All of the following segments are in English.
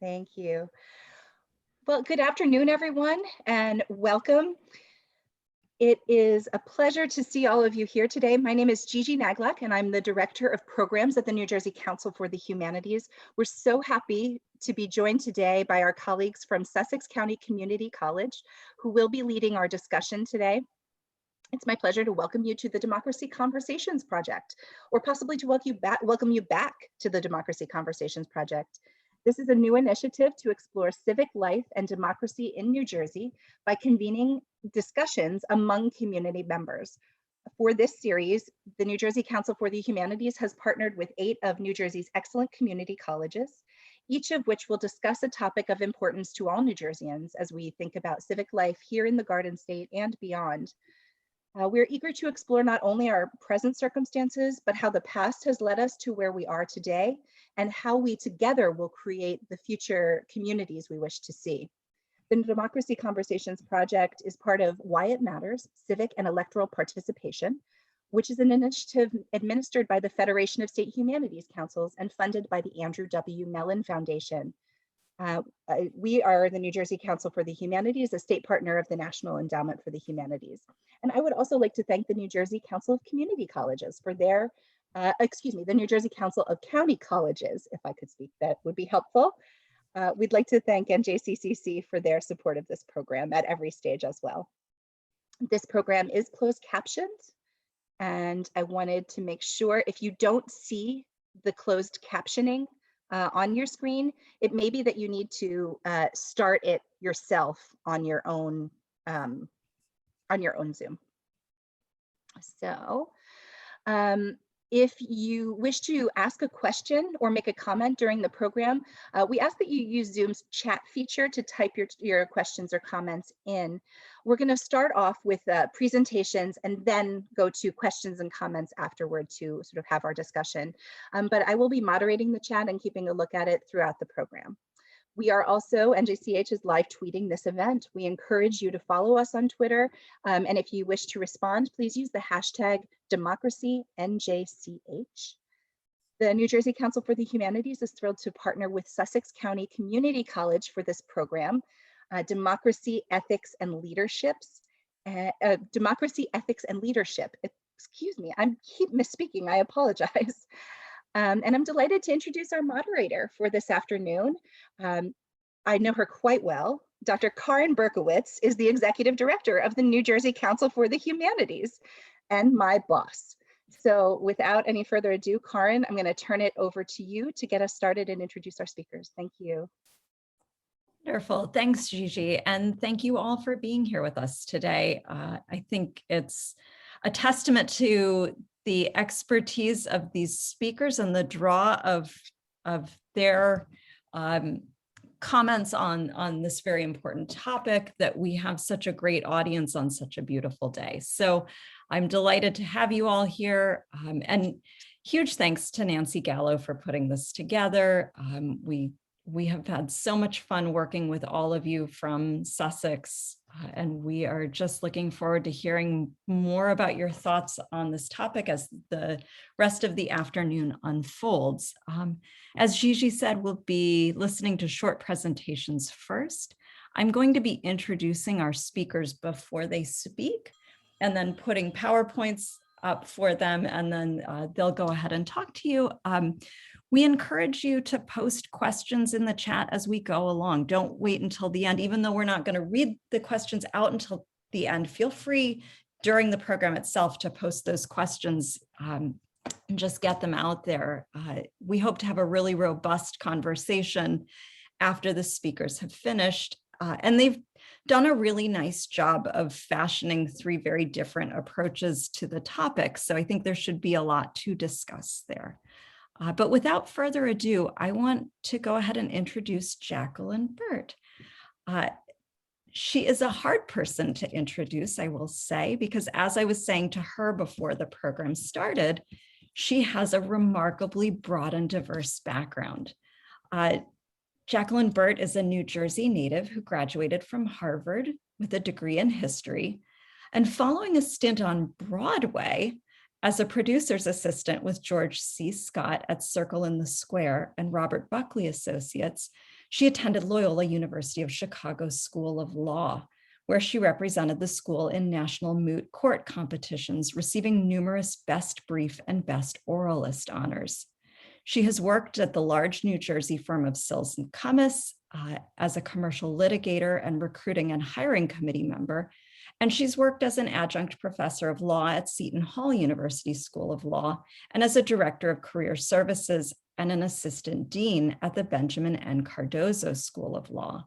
Thank you. Well, good afternoon, everyone, and welcome. It is a pleasure to see all of you here today. My name is Gigi Naglak, and I'm the Director of Programs at the New Jersey Council for the Humanities. We're so happy to be joined today by our colleagues from Sussex County Community College, who will be leading our discussion today. It's my pleasure to welcome you to the Democracy Conversations Project, or possibly to welcome you back to the Democracy Conversations Project. This is a new initiative to explore civic life and democracy in New Jersey by convening discussions among community members. For this series, the New Jersey Council for the Humanities has partnered with 8 of New Jersey's excellent community colleges, each of which will discuss a topic of importance to all New Jerseyans as we think about civic life here in the Garden State and beyond. We're eager to explore not only our present circumstances, but how the past has led us to where we are today, and how we together will create the future communities we wish to see. The Democracy Conversations Project is part of Why It Matters, Civic and Electoral Participation, which is an initiative administered by the Federation of State Humanities Councils and funded by the Andrew W. Mellon Foundation. We are the New Jersey Council for the Humanities, a state partner of the National Endowment for the Humanities. And I would also like to thank the New Jersey Council of Community Colleges for their, the New Jersey Council of County Colleges, if I could speak, that would be helpful. We'd like to thank NJCH for their support of this program at every stage as well. This program is closed captioned, and I wanted to make sure if you don't see the closed captioning on your screen, it may be that you need to start it yourself on your own Zoom. So if you wish to ask a question or make a comment during the program, we ask that you use Zoom's chat feature to type your questions or comments in. We're going to start off with presentations and then go to questions and comments afterward to sort of have our discussion. But I will be moderating the chat and keeping a look at it throughout the program. We are also, NJCH is live tweeting this event. We encourage you to follow us on Twitter. And if you wish to respond, please use the hashtag #DemocracyNJCH. The New Jersey Council for the Humanities is thrilled to partner with Sussex County Community College for this program, Democracy, Ethics, and Leaderships. Democracy, Ethics, and Leadership. Excuse me, I keep misspeaking, I apologize. And I'm delighted to introduce our moderator for this afternoon. I know her quite well. Dr. Karin Berkowitz is the Executive Director of the New Jersey Council for the Humanities and my boss. So without any further ado, Karin, I'm going to turn it over to you to get us started and introduce our speakers. Thank you. Wonderful. Thanks, Gigi. And thank you all for being here with us today. I think it's a testament to the expertise of these speakers and the draw of their comments on this very important topic that we have such a great audience on such a beautiful day. So I'm delighted to have you all here, and huge thanks to Nancy Gallo for putting this together. We have had so much fun working with all of you from Sussex, and we are just looking forward to hearing more about your thoughts on this topic as the rest of the afternoon unfolds. As Gigi said, we'll be listening to short presentations first. I'm going to be introducing our speakers before they speak, and then putting PowerPoints up for them, and then they'll go ahead and talk to you. We encourage you to post questions in the chat as we go along. Don't wait until the end, even though we're not going to read the questions out until the end. Feel free during the program itself to post those questions and just get them out there. We hope to have a really robust conversation after the speakers have finished. And they've done a really nice job of fashioning 3 very different approaches to the topic. So I think there should be a lot to discuss there. But without further ado, I want to go ahead and introduce Jacqueline Burt. She is a hard person to introduce, I will say, because as I was saying to her before the program started, she has a remarkably broad and diverse background. Jacqueline Burt is a New Jersey native who graduated from Harvard with a degree in history. And following a stint on Broadway, As a producer's assistant with George C. Scott at Circle in the Square and Robert Buckley Associates, she attended Loyola University of Chicago School of Law, where she represented the school in national moot court competitions, receiving numerous Best Brief and Best Oralist honors. She has worked at the large New Jersey firm of Sills and Cummis as a commercial litigator and recruiting and hiring committee member, and she's worked as an adjunct professor of law at Seton Hall University School of Law and as a director of career services and an assistant dean at the Benjamin N. Cardozo School of Law.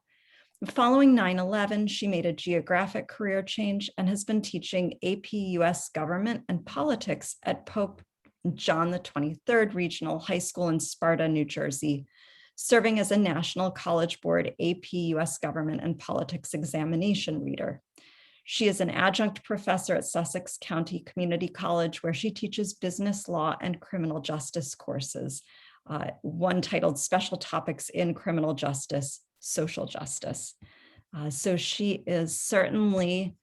Following 9/11, she made a geographic career change and has been teaching AP US Government and Politics at Pope John the 23rd Regional High School in Sparta, New Jersey, serving as a National College Board AP US Government and Politics examination reader. She is an adjunct professor at Sussex County Community College, where she teaches business law and criminal justice courses, one titled Special Topics in Criminal Justice, Social Justice. So she is certainly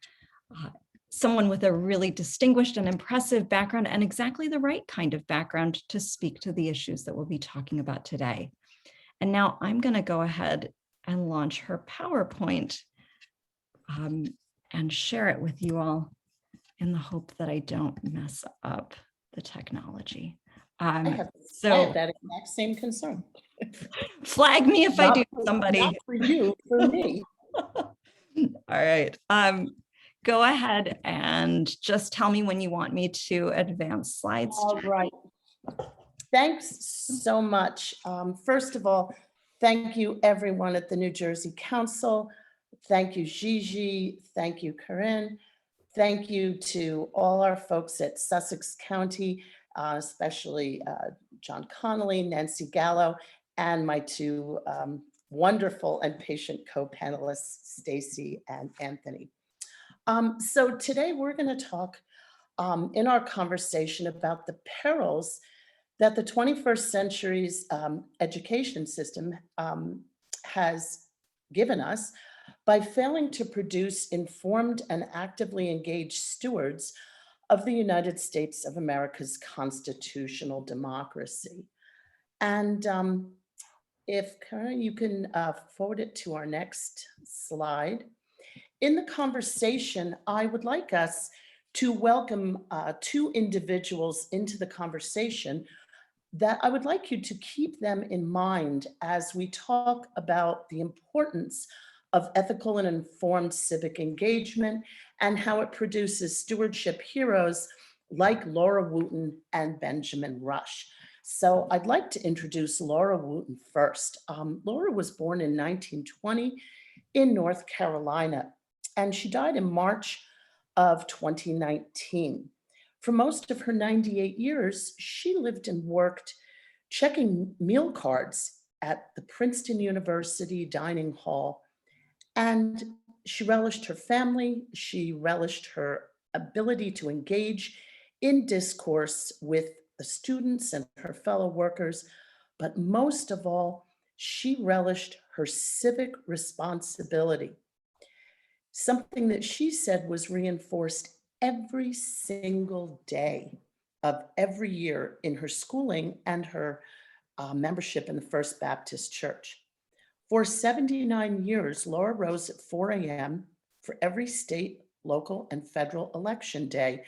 someone with a really distinguished and impressive background, and exactly the right kind of background to speak to the issues that we'll be talking about today. And now I'm going to go ahead and launch her PowerPoint and share it with you all in the hope that I don't mess up the technology. I have that exact same concern. Flag me if I do, somebody. Not for you, for me. All right. Go ahead and just tell me when you want me to advance slides. All right. Thanks so much. First of all, thank you everyone at the New Jersey Council. Thank you, Gigi. Thank you, Corinne. Thank you to all our folks at Sussex County, especially John Connolly, Nancy Gallo, and my two wonderful and patient co-panelists, Stacy and Anthony. So today we're going to talk in our conversation about the perils that the 21st century's education system has given us by failing to produce informed and actively engaged stewards of the United States of America's constitutional democracy. And if Karen, you can forward it to our next slide. In the conversation, I would like us to welcome two individuals into the conversation that I would like you to keep them in mind as we talk about the importance of ethical and informed civic engagement and how it produces stewardship heroes like Laura Wooten and Benjamin Rush. So I'd like to introduce Laura Wooten first. Laura was born in 1920 in North Carolina, and she died in March of 2019. For most of her 98 years, she lived and worked checking meal cards at the Princeton University dining hall. And she relished her family. She relished her ability to engage in discourse with the students and her fellow workers. But most of all, she relished her civic responsibility. Something that she said was reinforced every single day of every year in her schooling and her membership in the First Baptist Church. For 79 years, Laura rose at 4 a.m. for every state, local, and federal election day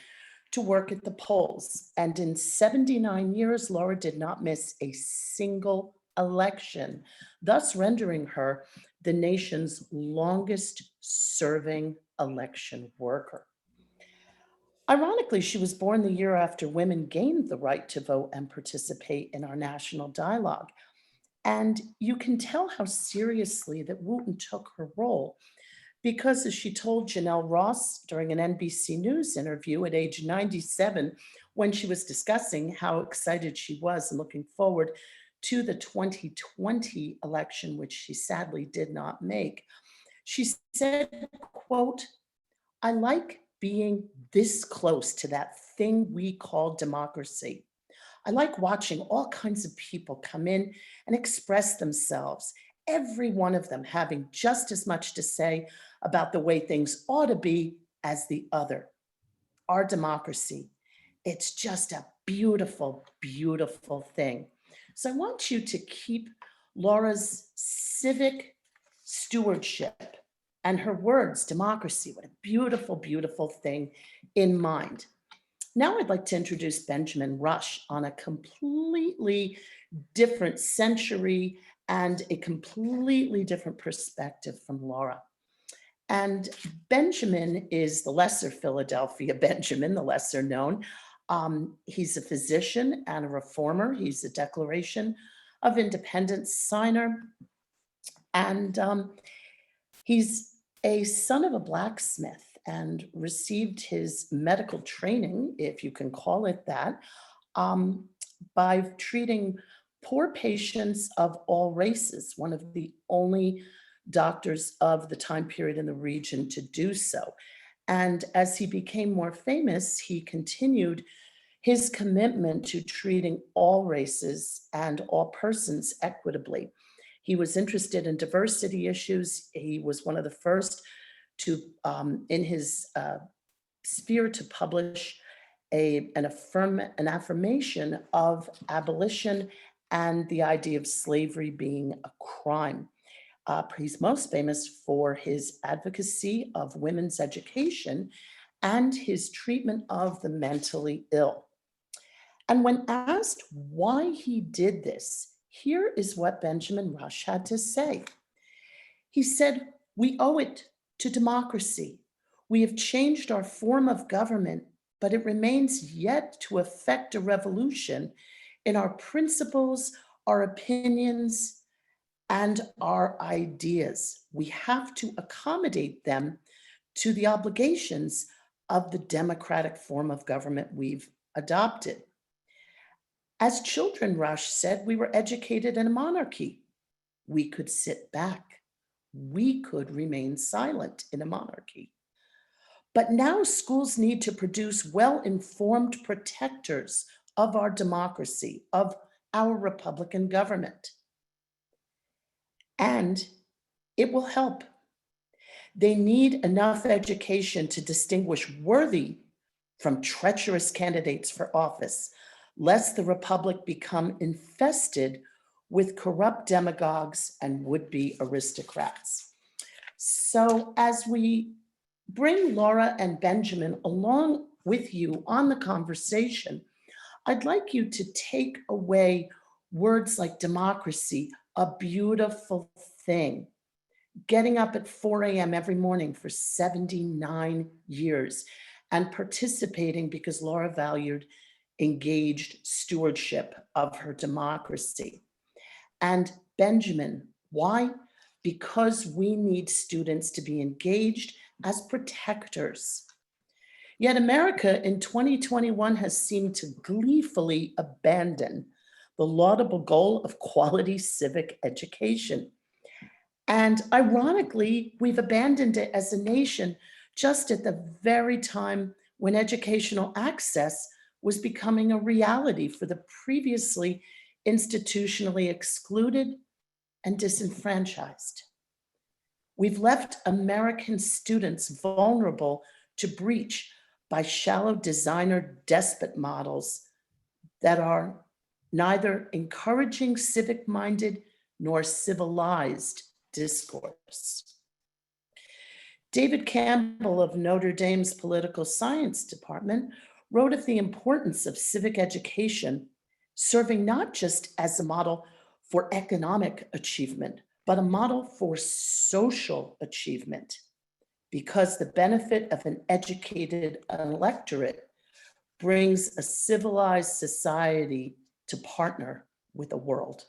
to work at the polls. And in 79 years, Laura did not miss a single election, thus rendering her the nation's longest serving election worker. Ironically, she was born the year after women gained the right to vote and participate in our national dialogue. And you can tell how seriously that Wooten took her role, because as she told Janelle Ross during an NBC News interview at age 97, when she was discussing how excited she was and looking forward to the 2020 election, which she sadly did not make, she said, quote, "I like being this close to that thing we call democracy. I like watching all kinds of people come in and express themselves, every one of them having just as much to say about the way things ought to be as the other. Our democracy It's just a beautiful, beautiful thing. So I want you to keep Laura's civic stewardship and her words, democracy, what a beautiful, beautiful thing, in mind. Now I'd like to introduce Benjamin Rush on a completely different century and a completely different perspective from Laura. And Benjamin is the lesser Philadelphia Benjamin, the lesser known. He's a physician and a reformer. He's a Declaration of Independence signer. And he's a son of a blacksmith and received his medical training, if you can call it that, by treating poor patients of all races, one of the only doctors of the time period in the region to do so. And as he became more famous, he continued his commitment to treating all races and all persons equitably. He was interested in diversity issues. He was one of the first to, in his sphere, to publish an affirmation of abolition and the idea of slavery being a crime. He's most famous for his advocacy of women's education and his treatment of the mentally ill. And when asked why he did this, here is what Benjamin Rush had to say. He said, "We owe it to democracy. We have changed our form of government, but it remains yet to effect a revolution in our principles, our opinions, and our ideas. We have to accommodate them to the obligations of the democratic form of government we've adopted." As children, Rush said, we were educated in a monarchy. We could sit back. We could remain silent in a monarchy. But now schools need to produce well-informed protectors of our democracy, of our Republican government. And it will help. They need enough education to distinguish worthy from treacherous candidates for office, lest the Republic become infested with corrupt demagogues and would-be aristocrats. So as we bring Laura and Benjamin along with you on the conversation, I'd like you to take away words like democracy, a beautiful thing, getting up at 4 a.m. every morning for 79 years, and participating because Laura valued engaged stewardship of her democracy. And Benjamin, why? Because we need students to be engaged as protectors. Yet America in 2021 has seemed to gleefully abandon the laudable goal of quality civic education. And ironically, we've abandoned it as a nation just at the very time when educational access was becoming a reality for the previously institutionally excluded and disenfranchised. We've left American students vulnerable to breach by shallow designer despot models that are neither encouraging civic-minded nor civilized discourse. David Campbell of Notre Dame's Political Science Department wrote of the importance of civic education, serving not just as a model for economic achievement, but a model for social achievement, because the benefit of an educated electorate brings a civilized society to partner with the world.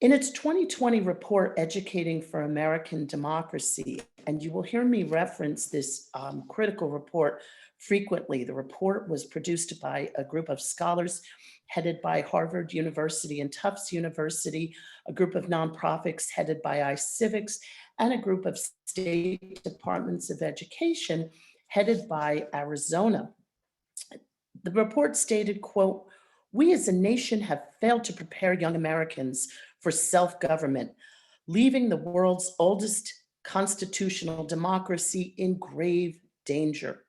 In its 2020 report, Educating for American Democracy, and you will hear me reference this critical report frequently. The report was produced by a group of scholars headed by Harvard University and Tufts University, a group of nonprofits headed by iCivics, and a group of state departments of education headed by Arizona. The report stated, quote, "We as a nation have failed to prepare young Americans for self-government, leaving the world's oldest constitutional democracy in grave danger.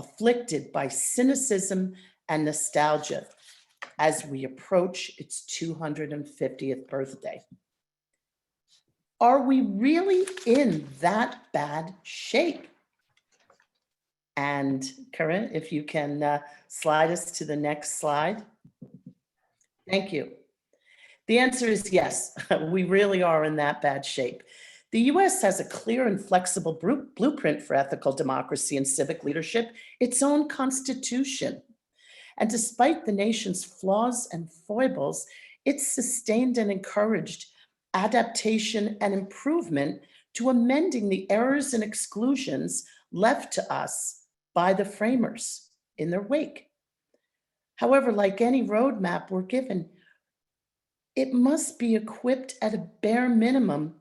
afflicted by cynicism and nostalgia as we approach its 250th birthday. Are we really in that bad shape? And Corinne, if you can slide us to the next slide. Thank you. The answer is yes, we really are in that bad shape. The US has a clear and flexible blueprint for ethical democracy and civic leadership, its own constitution. And despite the nation's flaws and foibles, it's sustained and encouraged adaptation and improvement to amending the errors and exclusions left to us by the framers in their wake. However, like any roadmap we're given, it must be equipped at a bare minimum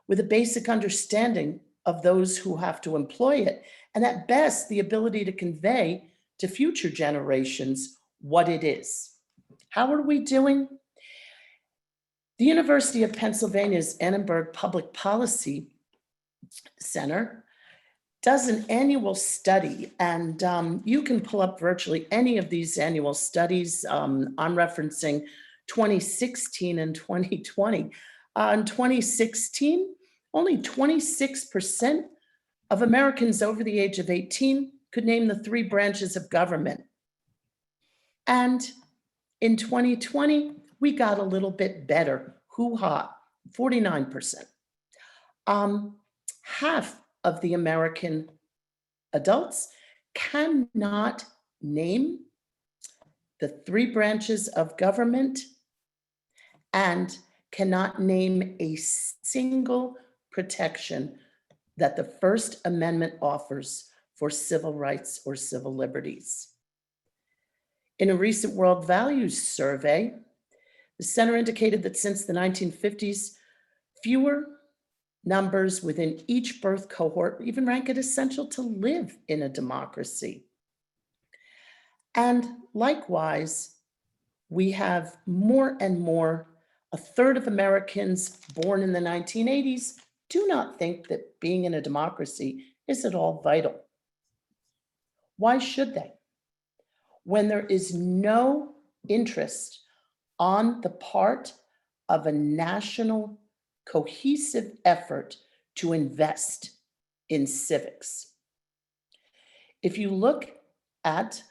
with a basic understanding of those who have to employ it, and at best, the ability to convey to future generations what it is. How are we doing? The University of Pennsylvania's Annenberg Public Policy Center does an annual study, and you can pull up virtually any of these annual studies. I'm referencing 2016 and 2020. In 2016, only 26% of Americans over the age of 18 could name the 3 branches of government. And in 2020, we got a little bit better. Hoo-ha, 49%. Half of the American adults cannot name the 3 branches of government and cannot name a single protection that the First Amendment offers for civil rights or civil liberties. In a recent World Values survey, the center indicated that since the 1950s, fewer numbers within each birth cohort even rank it essential to live in a democracy. And likewise, we have more and more, a third of Americans born in the 1980s do not think that being in a democracy is at all vital. Why should they? When there is no interest on the part of a national cohesive effort to invest in civics. If you look at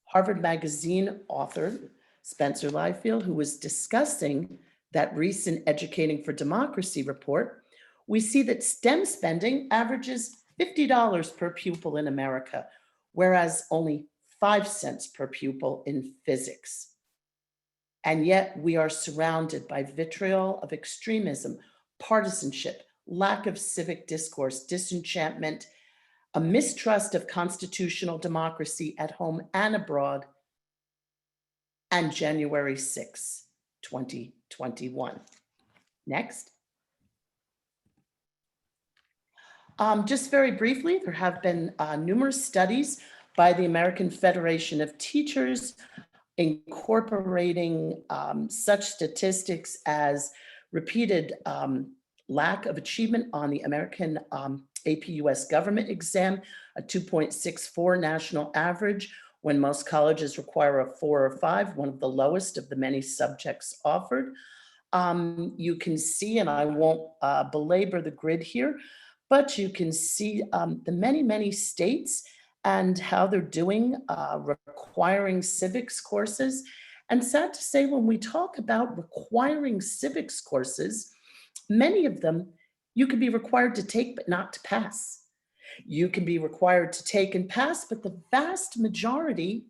Harvard Magazine author Spencer Liefield, who was discussing that recent Educating for Democracy report, we see that STEM spending averages $50 per pupil in America, whereas only 5 cents per pupil in physics. And yet we are surrounded by vitriol of extremism, partisanship, lack of civic discourse, disenchantment, a mistrust of constitutional democracy at home and abroad, and January 6, 2021. Next. Just very briefly, there have been numerous studies by the American Federation of Teachers incorporating such statistics as repeated lack of achievement on the American AP US government exam, a 2.64 national average, when most colleges require a 4 or 5, one of the lowest of the many subjects offered. You can see, and I won't belabor the grid here, but you can see the many states and how they're doing requiring civics courses. And sad to say, when we talk about requiring civics courses, many of them you can be required to take but not to pass. You can be required to take and pass, but the vast majority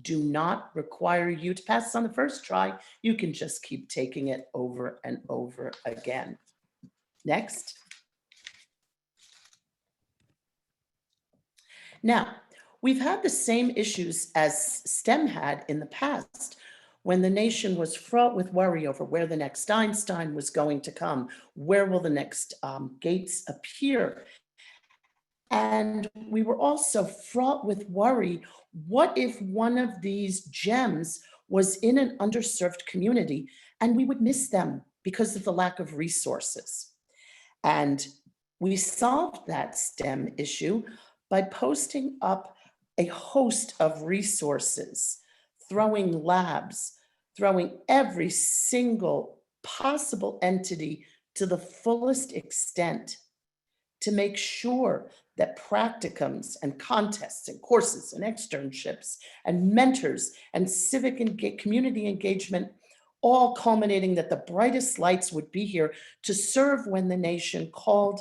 do not require you to pass on the first try. You can just keep taking it over and over again. Next. Now, we've had the same issues as STEM had in the past, when the nation was fraught with worry over where the next Einstein was going to come, where will the next Gates appear? And we were also fraught with worry, what if one of these gems was in an underserved community and we would miss them because of the lack of resources? And we solved that STEM issue by posting up a host of resources, throwing labs, throwing every single possible entity to the fullest extent to make sure that practicums and contests and courses and externships and mentors and civic and community engagement, all culminating that the brightest lights would be here to serve when the nation called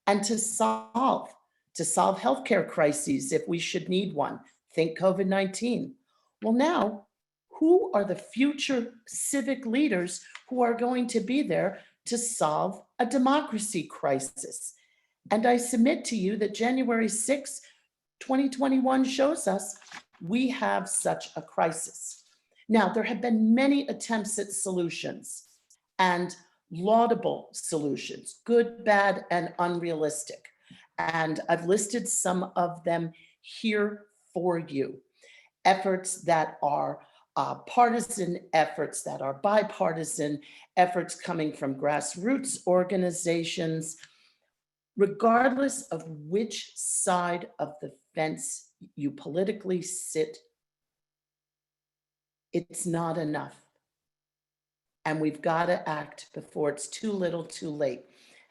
and to solve healthcare crises if we should need one. Think COVID-19. Well, now, who are the future civic leaders who are going to be there to solve a democracy crisis? And I submit to you that January 6, 2021 shows us we have such a crisis. Now, there have been many attempts at solutions and laudable solutions, good, bad, and unrealistic. And I've listed some of them here for you. Efforts that are partisan, efforts that are bipartisan, efforts coming from grassroots organizations. Regardless of which side of the fence you politically sit, it's not enough. And we've got to act before it's too little, too late.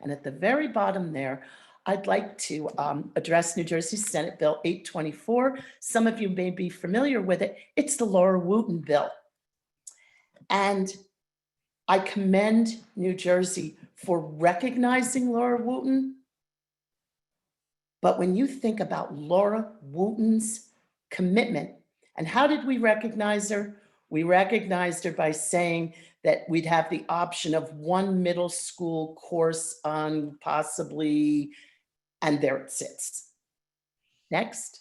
And at the very bottom there, I'd like to address New Jersey Senate Bill 824. Some of you may be familiar with it. It's the Laura Wooten bill. And I commend New Jersey for recognizing Laura Wooten. But when you think about Laura Wooten's commitment, and how did we recognize her? We recognized her by saying that we'd have the option of one middle school course on possibly, and there it sits. Next.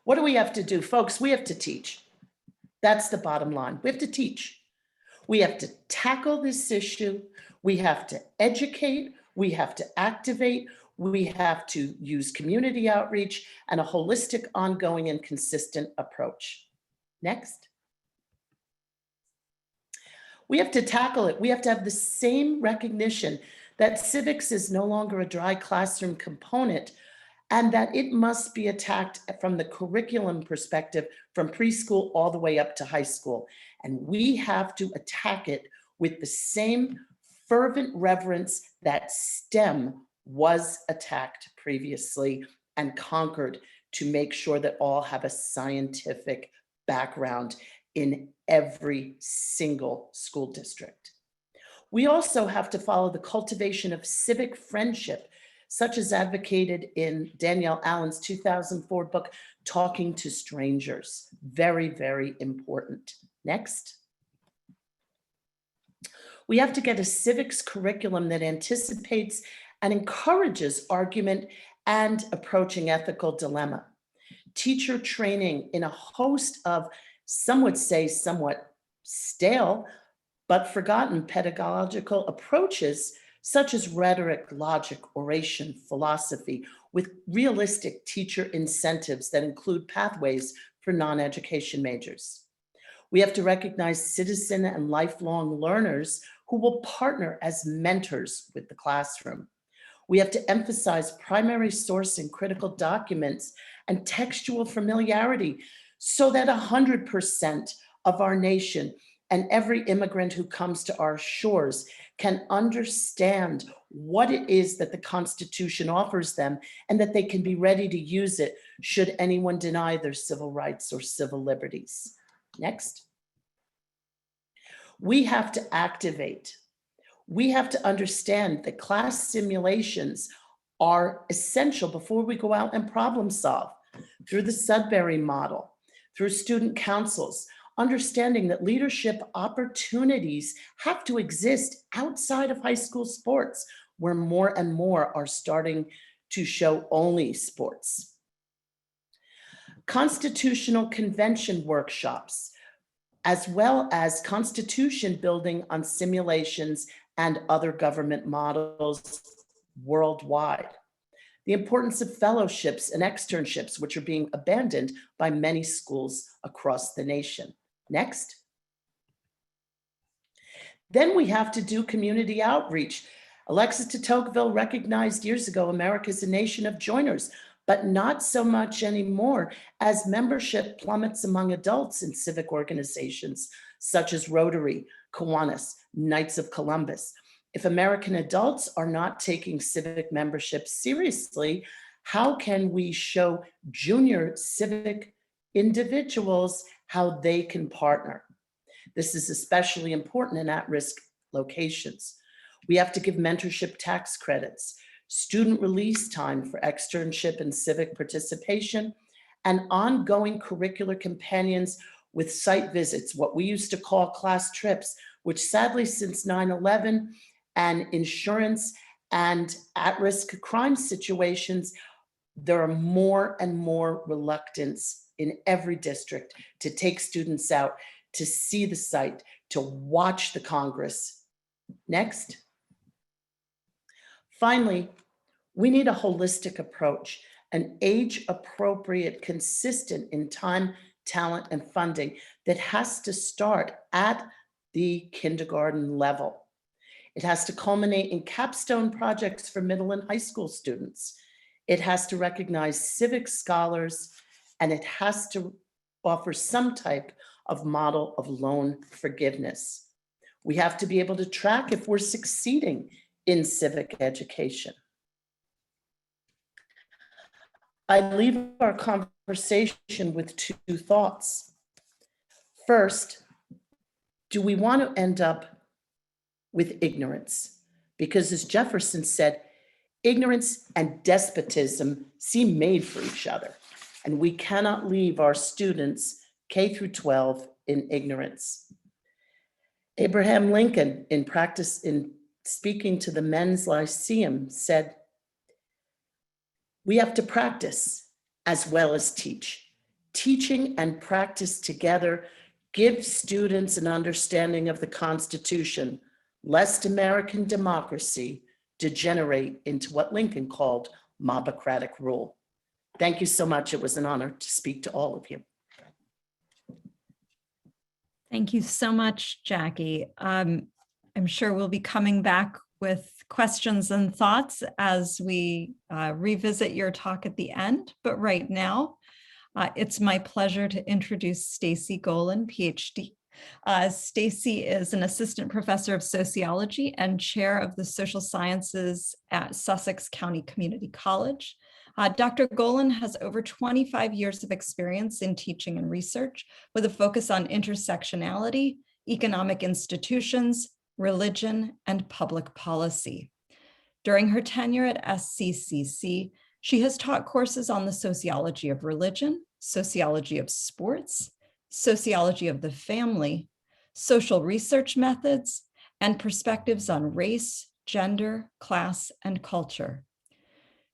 What do we have to do? Folks, we have to teach. That's the bottom line. We have to teach. We have to tackle this issue. We have to educate. We have to activate, we have to use community outreach and a holistic, ongoing, and consistent approach. Next. We have to tackle it. We have to have the same recognition that civics is no longer a dry classroom component and that it must be attacked from the curriculum perspective from preschool all the way up to high school. And we have to attack it with the same fervent reverence that STEM was attacked previously and conquered to make sure that all have a scientific background in every single school district. We also have to follow the cultivation of civic friendship, such as advocated in Danielle Allen's 2004 book, Talking to Strangers. Very, very important. Next. We have to get a civics curriculum that anticipates and encourages argument and approaching ethical dilemma. Teacher training in a host of, some would say, somewhat stale, but forgotten pedagogical approaches, such as rhetoric, logic, oration, philosophy, with realistic teacher incentives that include pathways for non-education majors. We have to recognize citizen and lifelong learners who will partner as mentors with the classroom. We have to emphasize primary source and critical documents and textual familiarity so that 100% of our nation and every immigrant who comes to our shores can understand what it is that the Constitution offers them and that they can be ready to use it should anyone deny their civil rights or civil liberties. Next. We have to activate. We have to understand that class simulations are essential before we go out and problem solve through the Sudbury model, through student councils, understanding that leadership opportunities have to exist outside of high school sports, where more and more are starting to show only sports. Constitutional convention workshops, as well as constitution building on simulations and other government models worldwide. The importance of fellowships and externships, which are being abandoned by many schools across the nation. Next. Then we have to do community outreach. Alexis de Tocqueville recognized years ago America is a nation of joiners, but not so much anymore as membership plummets among adults in civic organizations such as Rotary, Kiwanis, Knights of Columbus. If American adults are not taking civic membership seriously, how can we show junior civic individuals how they can partner? This is especially important in at-risk locations. We have to give mentorship tax credits, student release time for externship and civic participation, and ongoing curricular companions with site visits, what we used to call class trips, which sadly since 9/11 and insurance and at-risk crime situations, there are more and more reluctance in every district to take students out, to see the site, to watch the Congress. Next. Finally, we need a holistic approach, an age-appropriate, consistent in time, talent, and funding that has to start at the kindergarten level. It has to culminate in capstone projects for middle and high school students. It has to recognize civic scholars, and it has to offer some type of model of loan forgiveness. We have to be able to track if we're succeeding in civic education. I leave our conversation with two thoughts. First, do we want to end up with ignorance? Because as Jefferson said, ignorance and despotism seem made for each other, and we cannot leave our students K through 12 in ignorance. Abraham Lincoln, in speaking to the Men's Lyceum, said, "We have to practice as well as teach. Teaching and practice together give students an understanding of the Constitution, lest American democracy degenerate into what Lincoln called mobocratic rule." Thank you so much. It was an honor to speak to all of you. Thank you so much, Jackie. I'm sure we'll be coming back with questions and thoughts as we revisit your talk at the end. But right now, it's my pleasure to introduce Stacy Golan, PhD. Stacy is an assistant professor of sociology and chair of the social sciences at Sussex County Community College. Dr. Golan has over 25 years of experience in teaching and research with a focus on intersectionality, economic institutions, religion, and public policy. During her tenure at SCCC, she has taught courses on the sociology of religion, sociology of sports, sociology of the family, social research methods, and perspectives on race, gender, class, and culture.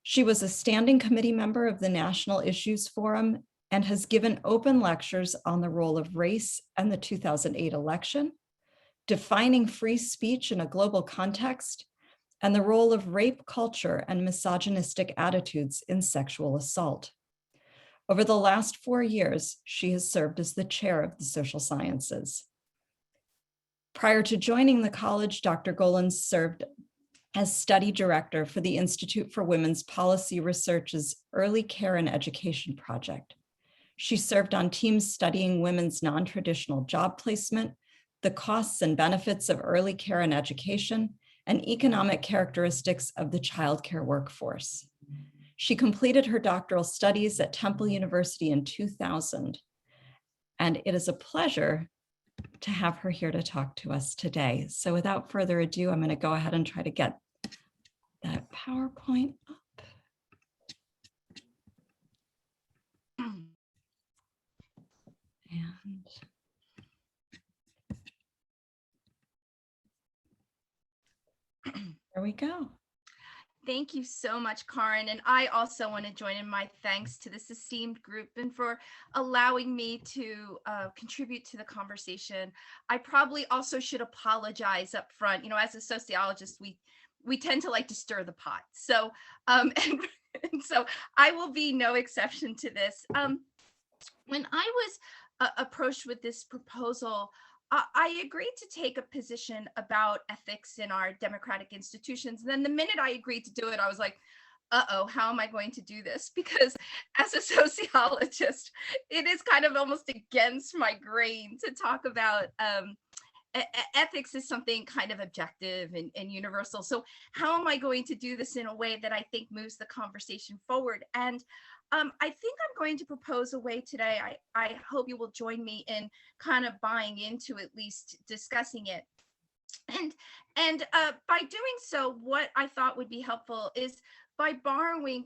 She was a standing committee member of the National Issues Forum and has given open lectures on the role of race and the 2008 election, defining free speech in a global context, and the role of rape culture and misogynistic attitudes in sexual assault. Over the last 4 years, she has served as the chair of the social sciences. Prior to joining the college, Dr. Golan served as study director for the Institute for Women's Policy Research's Early Care and Education project. She served on teams studying women's non-traditional job placement, the costs and benefits of early care and education, and economic characteristics of the childcare workforce. She completed her doctoral studies at Temple University in 2000, and it is a pleasure to have her here to talk to us today. So without further ado, I'm going to go ahead and try to get that PowerPoint up. And there we go. Thank you so much, Karen. And I also want to join in my thanks to this esteemed group and for allowing me to contribute to the conversation. I probably also should apologize up front. You know, as a sociologist, we tend to like to stir the pot. So, and so I will be no exception to this. When I was approached with this proposal, I agreed to take a position about ethics in our democratic institutions. And then the minute I agreed to do it, I was like, uh-oh, how am I going to do this? Because as a sociologist, it is kind of almost against my grain to talk about ethics is something kind of objective and universal. So how am I going to do this in a way that I think moves the conversation forward? And I think I'm going to propose a way today. I hope you will join me in kind of buying into at least discussing it. And by doing so, what I thought would be helpful is by borrowing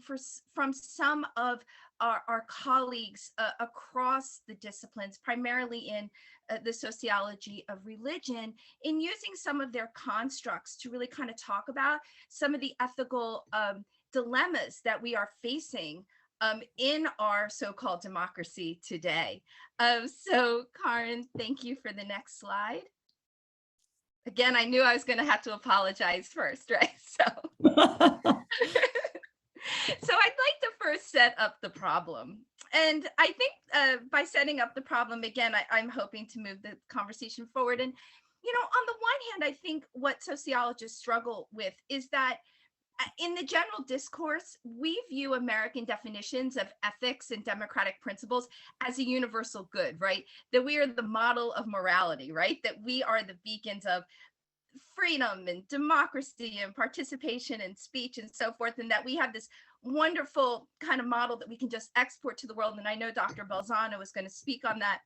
from some of our colleagues across the disciplines, primarily in the sociology of religion, in using some of their constructs to really kind of talk about some of the ethical dilemmas that we are facing in our so-called democracy today. So Karen, thank you for the next slide. Again, I knew I was going to have to apologize first, right? So I'd like to first set up the problem. And I think by setting up the problem, again, I'm hoping to move the conversation forward. And, you know, on the one hand, I think what sociologists struggle with is that in the general discourse, we view American definitions of ethics and democratic principles as a universal good, right? That we are the model of morality, right? That we are the beacons of freedom and democracy and participation and speech and so forth, and that we have this wonderful kind of model that we can just export to the world. And I know Dr. Balzano is going to speak on that.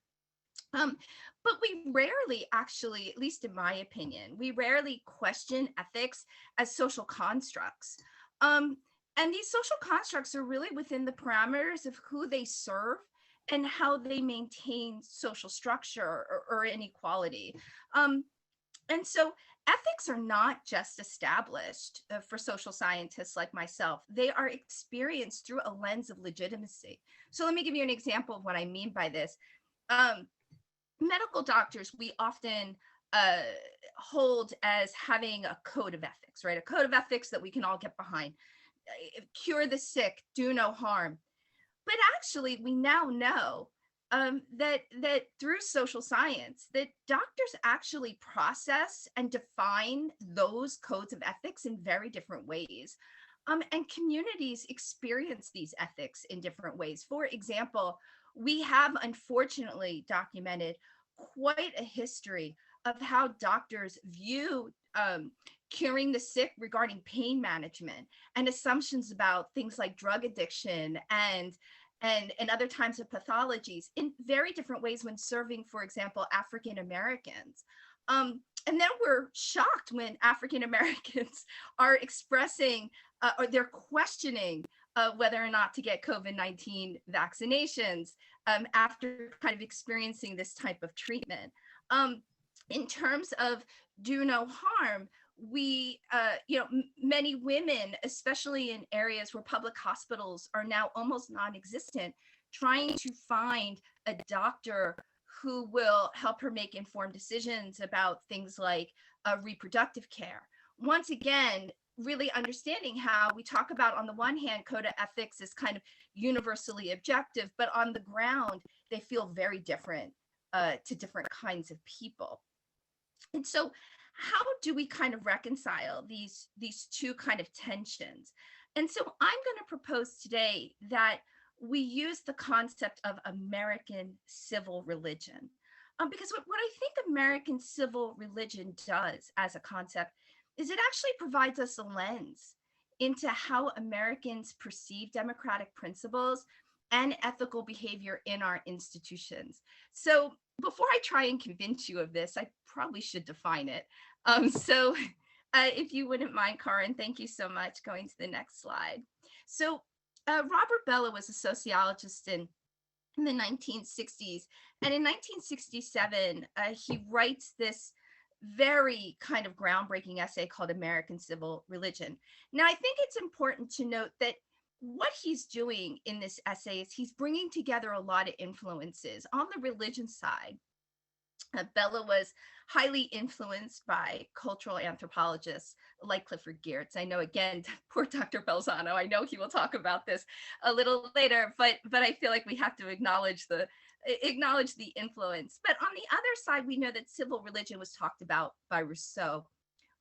But we rarely actually, at least in my opinion, we rarely question ethics as social constructs. And these social constructs are really within the parameters of who they serve and how they maintain social structure or inequality. And so ethics are not just established for social scientists like myself. They are experienced through a lens of legitimacy. So let me give you an example of what I mean by this. Medical doctors, we often hold as having a code of ethics, right? A code of ethics that we can all get behind. Cure the sick, do no harm. But actually, we now know that through social science, that doctors actually process and define those codes of ethics in very different ways. And communities experience these ethics in different ways. For example, we have unfortunately documented quite a history of how doctors view curing the sick regarding pain management and assumptions about things like drug addiction and other types of pathologies in very different ways when serving, for example, African Americans. And then we're shocked when African Americans are expressing or they're questioning whether or not to get COVID-19 vaccinations after kind of experiencing this type of treatment. In terms of do no harm, we, many women, especially in areas where public hospitals are now almost non-existent, trying to find a doctor who will help her make informed decisions about things like reproductive care. Once again, really understanding how we talk about, on the one hand, code of ethics is kind of universally objective, but on the ground, they feel very different to different kinds of people. And so how do we kind of reconcile these two kind of tensions? And so I'm going to propose today that we use the concept of American civil religion. Because what I think American civil religion does as a concept is it actually provides us a lens into how Americans perceive democratic principles and ethical behavior in our institutions. So before I try and convince you of this, I probably should define it. So if you wouldn't mind, Karen, thank you so much. Going to the next slide. So Robert Bellah was a sociologist in the 1960s. And in 1967, he writes this very kind of groundbreaking essay called American Civil Religion. Now, I think it's important to note that what he's doing in this essay is he's bringing together a lot of influences. On the religion side, Bellah was highly influenced by cultural anthropologists like Clifford Geertz. I know, again, poor Dr. Balzano, I know he will talk about this a little later, but I feel like we have to acknowledge the acknowledge the influence. But on the other side, we know that civil religion was talked about by Rousseau.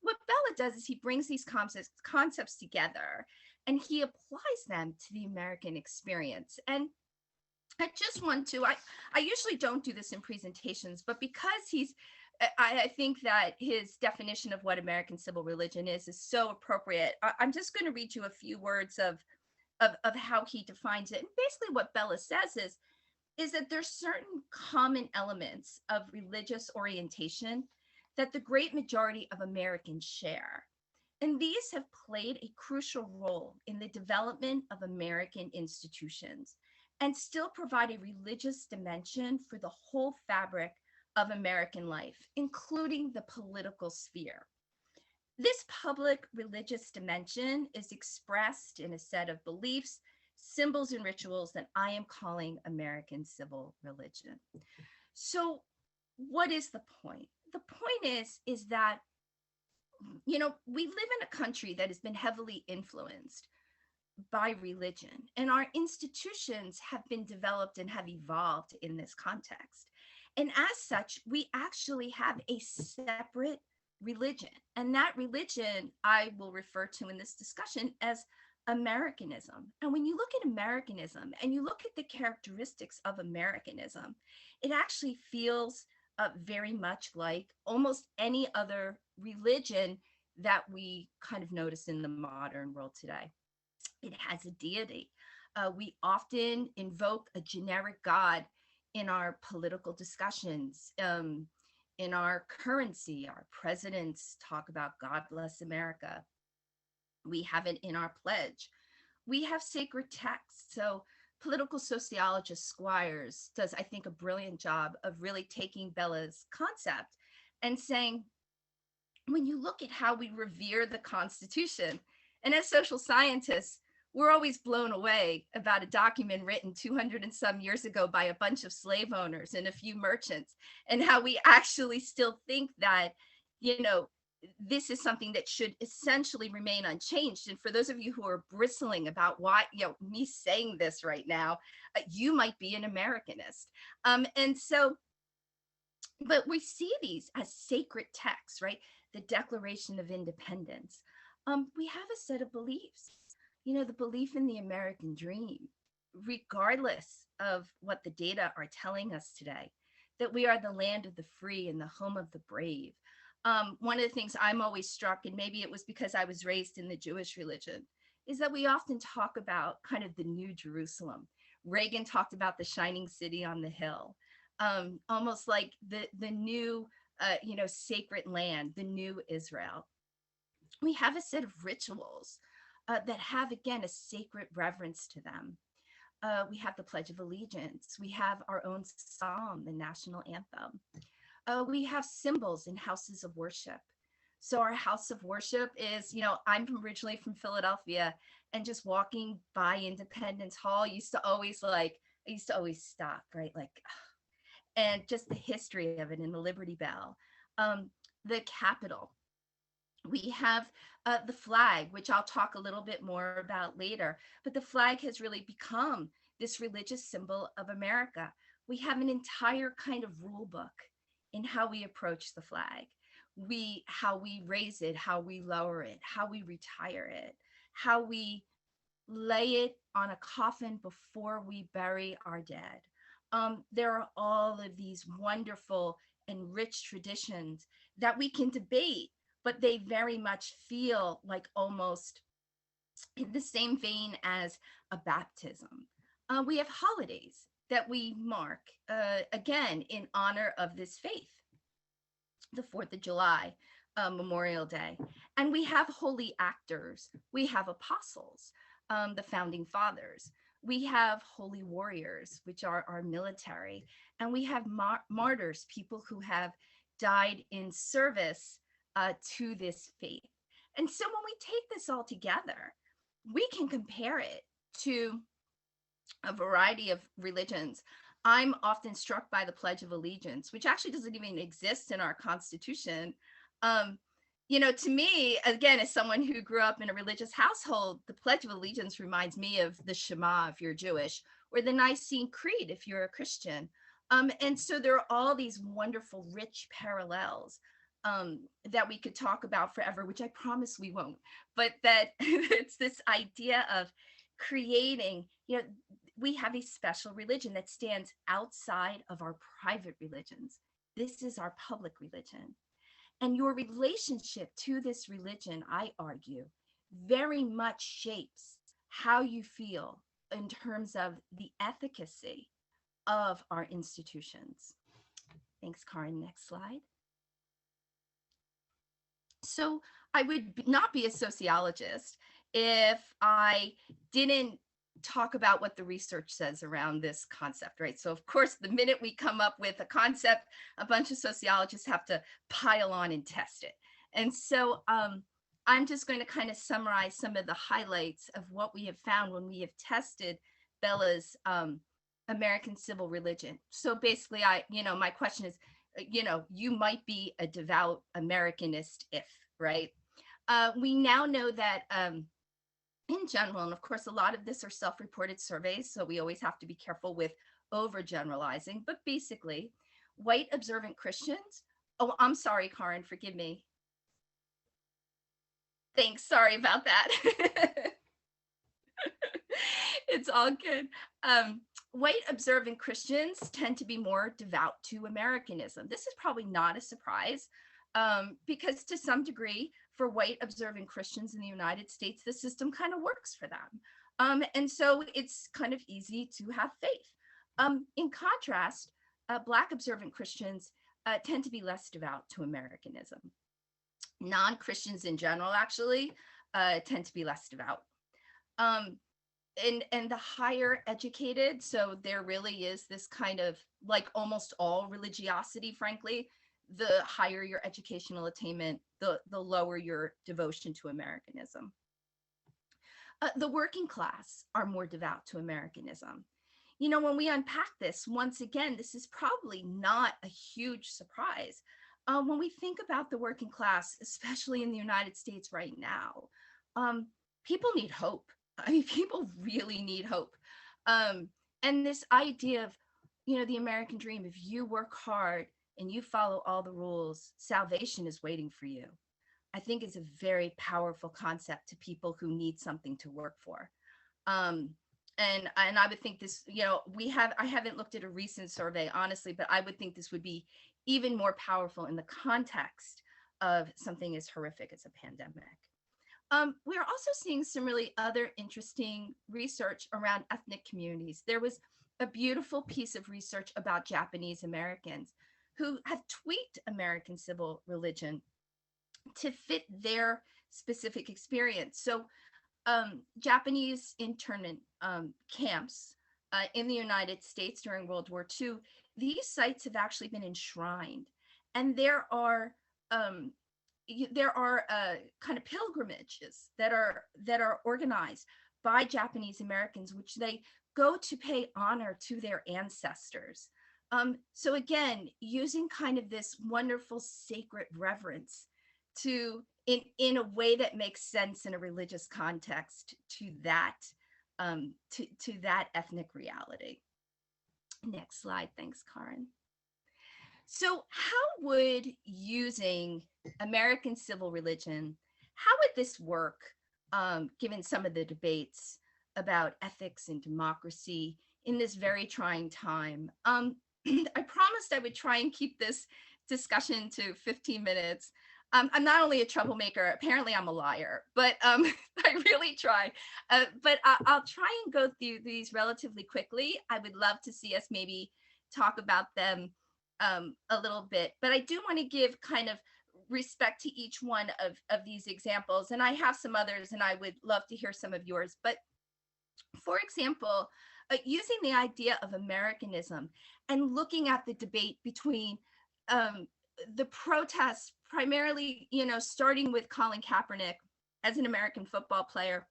What Bellah does is he brings these concepts together and he applies them to the American experience. And I just want to, I usually don't do this in presentations, but because I think that his definition of what American civil religion is so appropriate. I'm just going to read you a few words of how he defines it. And basically what Bellah says is that there's certain common elements of religious orientation that the great majority of Americans share. And these have played a crucial role in the development of American institutions and still provide a religious dimension for the whole fabric of American life, including the political sphere. This public religious dimension is expressed in a set of beliefs, symbols, and rituals that I am calling American civil religion. So what is the point? The point is that, we live in a country that has been heavily influenced by religion, and our institutions have been developed and have evolved in this context. And as such, we actually have a separate religion. And that religion I will refer to in this discussion as Americanism. And when you look at Americanism and you look at the characteristics of Americanism, it actually feels very much like almost any other religion that we kind of notice in the modern world today. It has a deity. We often invoke a generic God in our political discussions. In our currency, our presidents talk about God bless America. We have it in our pledge. We have sacred texts. So political sociologist Squires does, I think, a brilliant job of really taking Bellah's concept and saying, when you look at how we revere the Constitution, and as social scientists, we're always blown away about a document written 200 and some years ago by a bunch of slave owners and a few merchants, and how we actually still think that, this is something that should essentially remain unchanged. And for those of you who are bristling about why, me saying this right now, you might be an Americanist. But we see these as sacred texts, right? The Declaration of Independence. We have a set of beliefs, the belief in the American dream, regardless of what the data are telling us today, that we are the land of the free and the home of the brave. One of the things I'm always struck, and maybe it was because I was raised in the Jewish religion, is that we often talk about kind of the New Jerusalem. Reagan talked about the shining city on the hill, almost like the new, sacred land, the new Israel. We have a set of rituals that have, again, a sacred reverence to them. We have the Pledge of Allegiance. We have our own psalm, the national anthem. We have symbols in houses of worship. So our house of worship is, I'm originally from Philadelphia, and just walking by Independence Hall used to always stop, right? And just the history of it, and the Liberty Bell, the Capitol. We have the flag, which I'll talk a little bit more about later, but the flag has really become this religious symbol of America. We have an entire kind of rule book in how we approach the flag, how we raise it, how we lower it, how we retire it, how we lay it on a coffin before we bury our dead. There are all of these wonderful and rich traditions that we can debate, but they very much feel like almost in the same vein as a baptism. We have holidays that we mark, again, in honor of this faith. The 4th of July, Memorial Day. And we have holy actors. We have apostles, the founding fathers. We have holy warriors, which are our military. And we have martyrs, people who have died in service to this faith. And so when we take this all together, we can compare it to a variety of religions. I'm often struck by the Pledge of Allegiance, which actually doesn't even exist in our Constitution. To me, again, as someone who grew up in a religious household, the Pledge of Allegiance reminds me of the Shema if you're Jewish, or the Nicene Creed if you're a Christian. And so there are all these wonderful, rich parallels that we could talk about forever, which I promise we won't, but that it's this idea of creating, we have a special religion that stands outside of our private religions. This is our public religion. And your relationship to this religion, I argue, very much shapes how you feel in terms of the efficacy of our institutions. Thanks, Karin. Next slide. So I would not be a sociologist if I didn't talk about what the research says around this concept, right? So of course, the minute we come up with a concept, a bunch of sociologists have to pile on and test it. And so I'm just going to kind of summarize some of the highlights of what we have found when we have tested Bellah's American civil religion. So basically, my question is, you might be a devout Americanist if, right? We now know that in general, and of course, a lot of this are self-reported surveys, so we always have to be careful with overgeneralizing, but basically, white observant Christians, oh, I'm sorry, Karin, forgive me. Thanks, sorry about that. It's all good. White observant Christians tend to be more devout to Americanism. This is probably not a surprise because to some degree, for white observant Christians in the United States, the system kind of works for them. And so it's kind of easy to have faith. In contrast, Black observant Christians tend to be less devout to Americanism. Non-Christians in general actually tend to be less devout. And the higher educated, so there really is this kind of, like almost all religiosity, frankly, the higher your educational attainment, the lower your devotion to Americanism. The working class are more devout to Americanism. When we unpack this, once again, this is probably not a huge surprise. When we think about the working class, especially in the United States right now, people need hope. I mean, people really need hope. And this idea of, the American dream, if you work hard and you follow all the rules, salvation is waiting for you, I think is a very powerful concept to people who need something to work for. And I would think this, I haven't looked at a recent survey, honestly, but I would think this would be even more powerful in the context of something as horrific as a pandemic. We're also seeing some really other interesting research around ethnic communities. There was a beautiful piece of research about Japanese Americans who have tweaked American civil religion to fit their specific experience. So Japanese internment camps in the United States during World War II, these sites have actually been enshrined. And there are kind of pilgrimages that are organized by Japanese Americans, which they go to pay honor to their ancestors. So again, using kind of this wonderful sacred reverence to in a way that makes sense in a religious context to that that ethnic reality. Next slide, thanks, Karin. So how would using American civil religion, how would this work, given some of the debates about ethics and democracy in this very trying time? I promised I would try and keep this discussion to 15 minutes. I'm not only a troublemaker, apparently I'm a liar, but I really try. But I'll try and go through these relatively quickly. I would love to see us maybe talk about them a little bit, but I do want to give kind of respect to each one of these examples. And I have some others and I would love to hear some of yours. But for example, using the idea of Americanism and looking at the debate between the protests, primarily, starting with Colin Kaepernick as an American football player,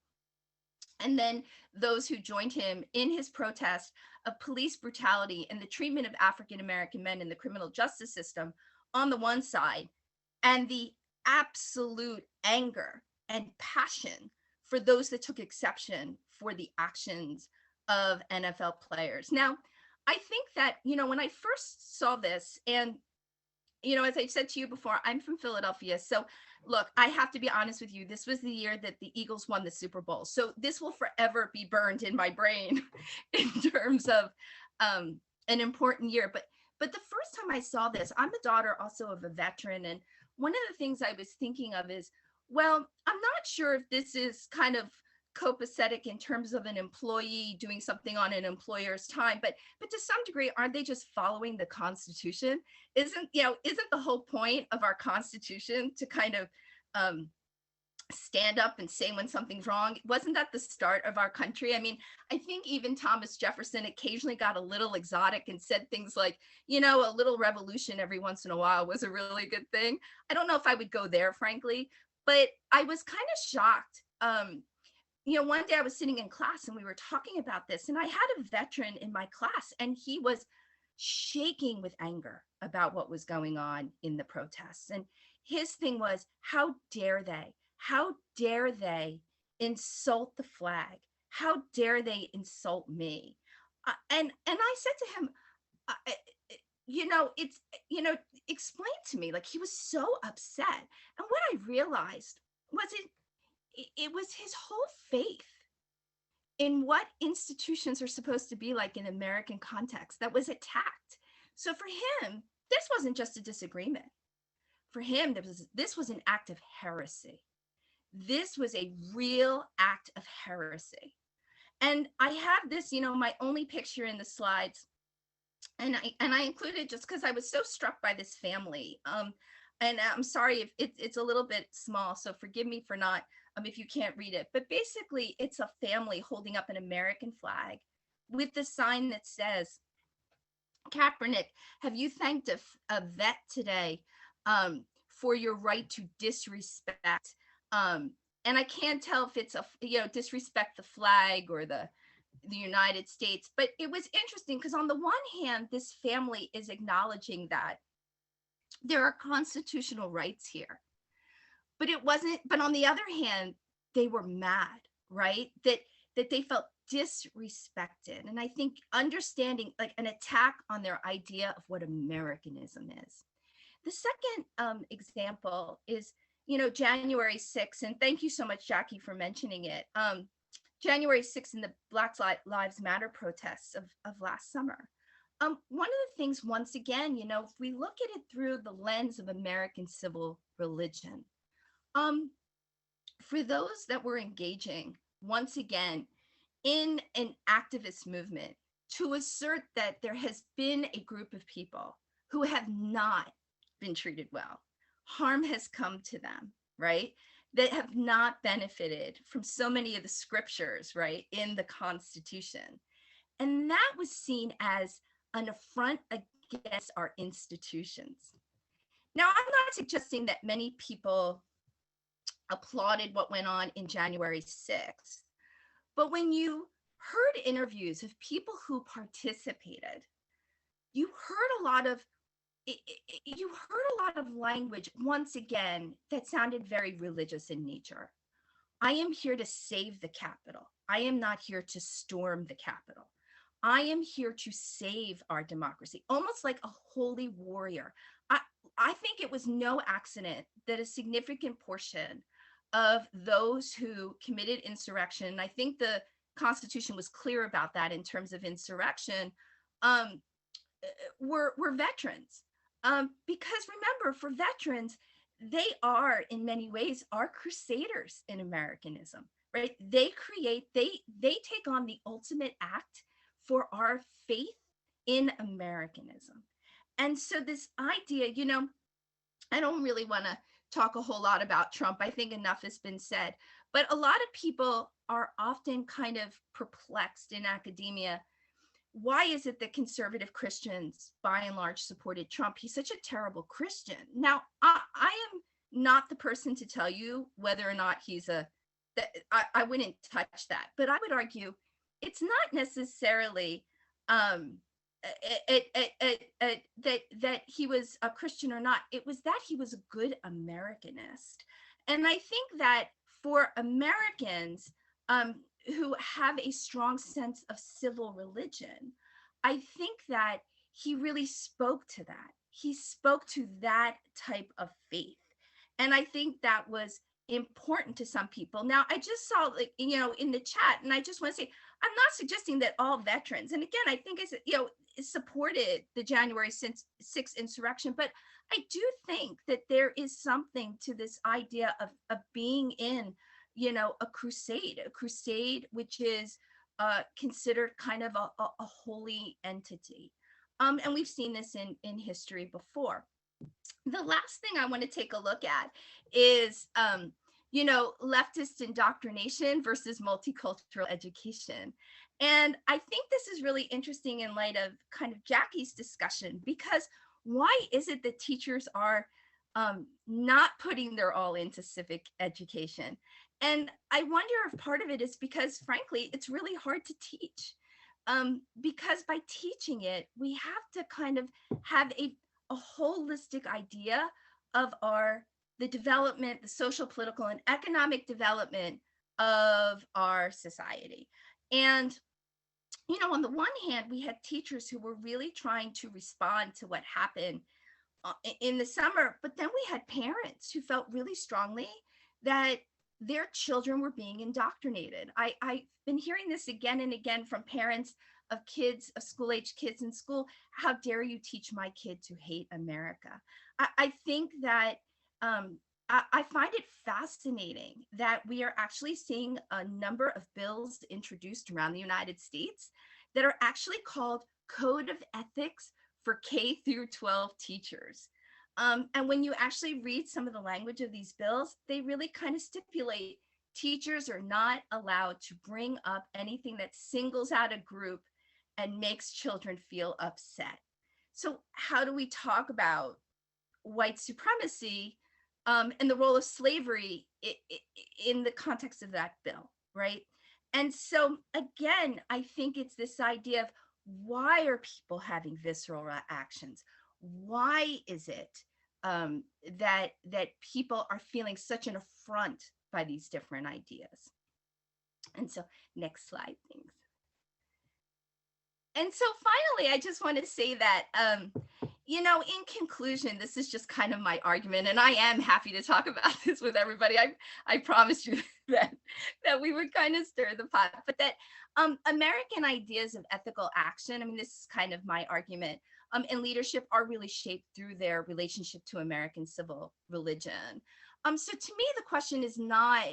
and then those who joined him in his protest of police brutality and the treatment of African-American men in the criminal justice system on the one side, and the absolute anger and passion for those that took exception for the actions of NFL players. Now, I think that, when I first saw this, and, as I've said to you before, I'm from Philadelphia. So look, I have to be honest with you. This was the year that the Eagles won the Super Bowl. So this will forever be burned in my brain in terms of an important year. But the first time I saw this, I'm the daughter also of a veteran. And one of the things I was thinking of is, well, I'm not sure if this is kind of copacetic in terms of an employee doing something on an employer's time, but to some degree, aren't they just following the Constitution? Isn't the whole point of our Constitution to kind of stand up and say when something's wrong? Wasn't that the start of our country? I mean, I think even Thomas Jefferson occasionally got a little exotic and said things like, a little revolution every once in a while was a really good thing. I don't know if I would go there, frankly, but I was kind of shocked. One day I was sitting in class and we were talking about this, and I had a veteran in my class and he was shaking with anger about what was going on in the protests. And his thing was, how dare they? How dare they insult the flag? How dare they insult me? And I said to him, explain to me. Like, he was so upset. And what I realized was it was his whole faith in what institutions are supposed to be like in American context that was attacked. So for him, this wasn't just a disagreement. For him, this was an act of heresy. This was a real act of heresy. And I have this, my only picture in the slides, and I included just because I was so struck by this family. And I'm sorry if it's a little bit small, so forgive me for not, if you can't read it. But basically, it's a family holding up an American flag with the sign that says, Kaepernick, have you thanked a vet today for your right to disrespect? And I can't tell if it's disrespect the flag or the United States, but it was interesting because on the one hand, this family is acknowledging that there are constitutional rights here, but on the other hand, they were mad, right? That they felt disrespected. And I think understanding like an attack on their idea of what Americanism is. The second example is, January 6th, and thank you so much, Jackie, for mentioning it. January 6th in the Black Lives Matter protests of last summer. One of the things, once again, if we look at it through the lens of American civil religion, for those that were engaging, once again, in an activist movement to assert that there has been a group of people who have not been treated well, harm has come to them, right? That have not benefited from so many of the scriptures, right, in the Constitution. And that was seen as an affront against our institutions. Now, I'm not suggesting that many people applauded what went on in January 6th, but when you heard interviews of people who participated, you heard a lot of language, once again, that sounded very religious in nature. I am here to save the Capitol. I am not here to storm the Capitol. I am here to save our democracy, almost like a holy warrior. I think it was no accident that a significant portion of those who committed insurrection, and I think the Constitution was clear about that in terms of insurrection, were veterans. Because remember, for veterans, they are in many ways our crusaders in Americanism, right? They take on the ultimate act for our faith in Americanism. And so this idea, I don't really want to talk a whole lot about Trump. I think enough has been said, but a lot of people are often kind of perplexed in academia. Why is it that conservative Christians, by and large, supported Trump? He's such a terrible Christian. Now, I am not the person to tell you whether or not I wouldn't touch that, but I would argue it's not necessarily that he was a Christian or not. It was that he was a good Americanist. And I think that for Americans, who have a strong sense of civil religion, I think that he really spoke to that. He spoke to that type of faith. And I think that was important to some people. Now, I just saw, like, in the chat, and I just want to say, I'm not suggesting that all veterans, and again, I think supported the January 6th insurrection, but I do think that there is something to this idea of being in, a crusade which is considered kind of a holy entity. And we've seen this in history before. The last thing I want to take a look at is, leftist indoctrination versus multicultural education. And I think this is really interesting in light of kind of Jackie's discussion, because why is it that teachers are not putting their all into civic education? And I wonder if part of it is because, frankly, it's really hard to teach. Because by teaching it, we have to kind of have a holistic idea of the development, the social, political, and economic development of our society. And, on the one hand, we had teachers who were really trying to respond to what happened in the summer, but then we had parents who felt really strongly that their children were being indoctrinated. I've been hearing this again and again from parents of school-age kids in school. How dare you teach my kid to hate America? I think that I find it fascinating that we are actually seeing a number of bills introduced around the United States that are actually called Code of Ethics for K through 12 teachers. And when you actually read some of the language of these bills, they really kind of stipulate teachers are not allowed to bring up anything that singles out a group and makes children feel upset. So how do we talk about white supremacy and the role of slavery in the context of that bill, right? And so again, I think it's this idea of, why are people having visceral actions? Why is it that people are feeling such an affront by these different ideas? And so next slide, thanks. And so finally, I just want to say that, in conclusion, this is just kind of my argument, and I am happy to talk about this with everybody. I promised you that we would kind of stir the pot, but that American ideas of ethical action, I mean, this is kind of my argument, and leadership are really shaped through their relationship to American civil religion. So to me, the question is not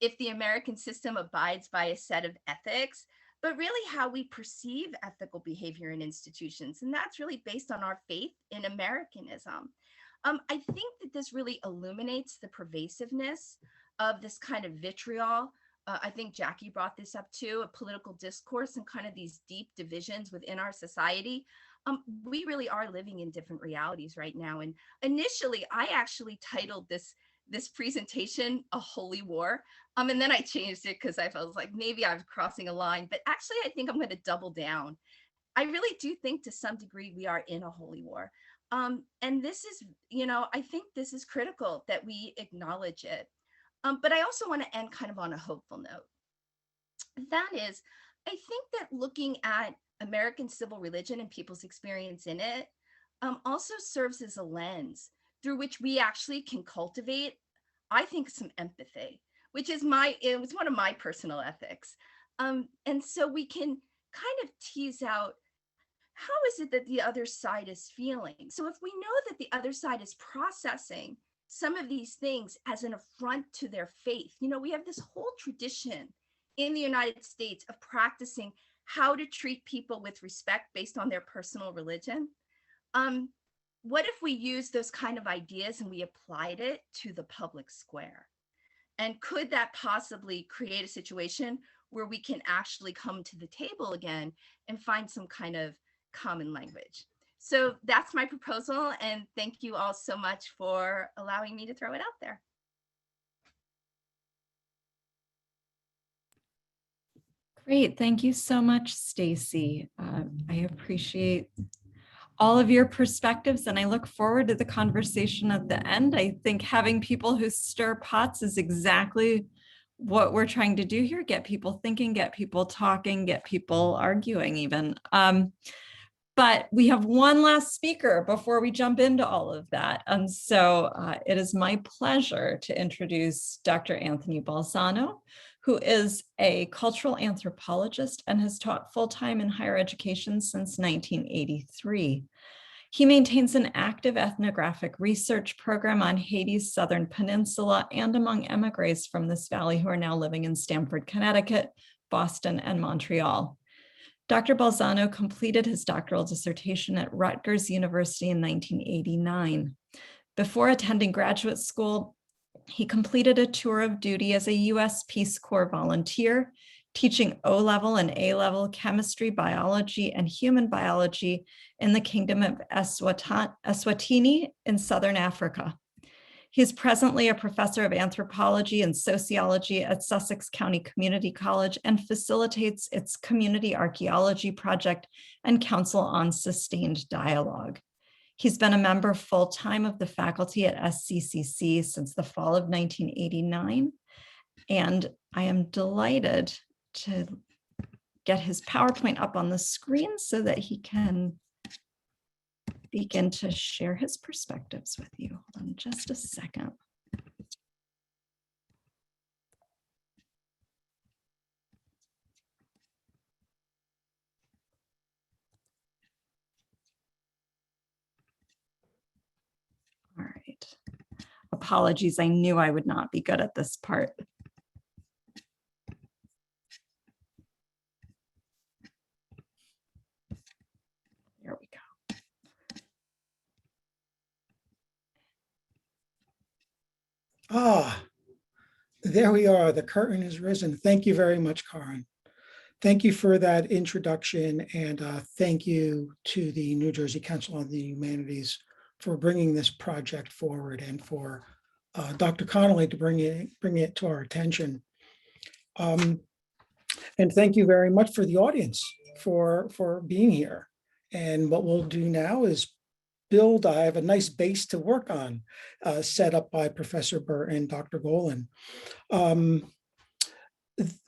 if the American system abides by a set of ethics, but really how we perceive ethical behavior in institutions. And that's really based on our faith in Americanism. I think that this really illuminates the pervasiveness of this kind of vitriol. I think Jackie brought this up too, a political discourse and kind of these deep divisions within our society. We really are living in different realities right now. And initially, I actually titled this presentation A Holy War. And then I changed it because I felt like maybe I was crossing a line, but actually I think I'm going to double down. I really do think to some degree we are in a holy war. And this is, I think this is critical that we acknowledge it. But I also want to end kind of on a hopeful note. That is, I think that looking at American civil religion and people's experience in it also serves as a lens through which we actually can cultivate, I think, some empathy, which is it was one of my personal ethics. And so we can kind of tease out, how is it that the other side is feeling? So if we know that the other side is processing some of these things as an affront to their faith, we have this whole tradition in the United States of practicing how to treat people with respect based on their personal religion. What if we use those kind of ideas and we applied it to the public square? And could that possibly create a situation where we can actually come to the table again and find some kind of common language? So that's my proposal, and thank you all so much for allowing me to throw it out there. Great, thank you so much, Stacy. I appreciate all of your perspectives, and I look forward to the conversation at the end. I think having people who stir pots is exactly what we're trying to do here, get people thinking, get people talking, get people arguing even. But we have one last speaker before we jump into all of that. And so it is my pleasure to introduce Dr. Anthony Balzano, who is a cultural anthropologist and has taught full-time in higher education since 1983. He maintains an active ethnographic research program on Haiti's southern peninsula and among emigres from this valley who are now living in Stamford, Connecticut, Boston, and Montreal. Dr. Balzano completed his doctoral dissertation at Rutgers University in 1989. Before attending graduate school, he completed a tour of duty as a US Peace Corps volunteer, teaching O-level and A-level chemistry, biology, and human biology in the Kingdom of Eswatini in Southern Africa. He is presently a professor of anthropology and sociology at Sussex County Community College and facilitates its community archaeology project and Council on Sustained Dialogue. He's been a member full-time of the faculty at SCCC since the fall of 1989, and I am delighted to get his PowerPoint up on the screen so that he can begin to share his perspectives with you. Hold on just a second. All right. Apologies, I knew I would not be good at this part. There we go. Ah, there we are. The curtain is risen. Thank you very much, Karen. Thank you for that introduction, and thank you to the New Jersey Council on the Humanities for bringing this project forward, and for Dr. Connolly to bring it to our attention. And thank you very much for the audience for being here. And what we'll do now is build. I have a nice base to work on, set up by Professor Burt and Dr. Golan.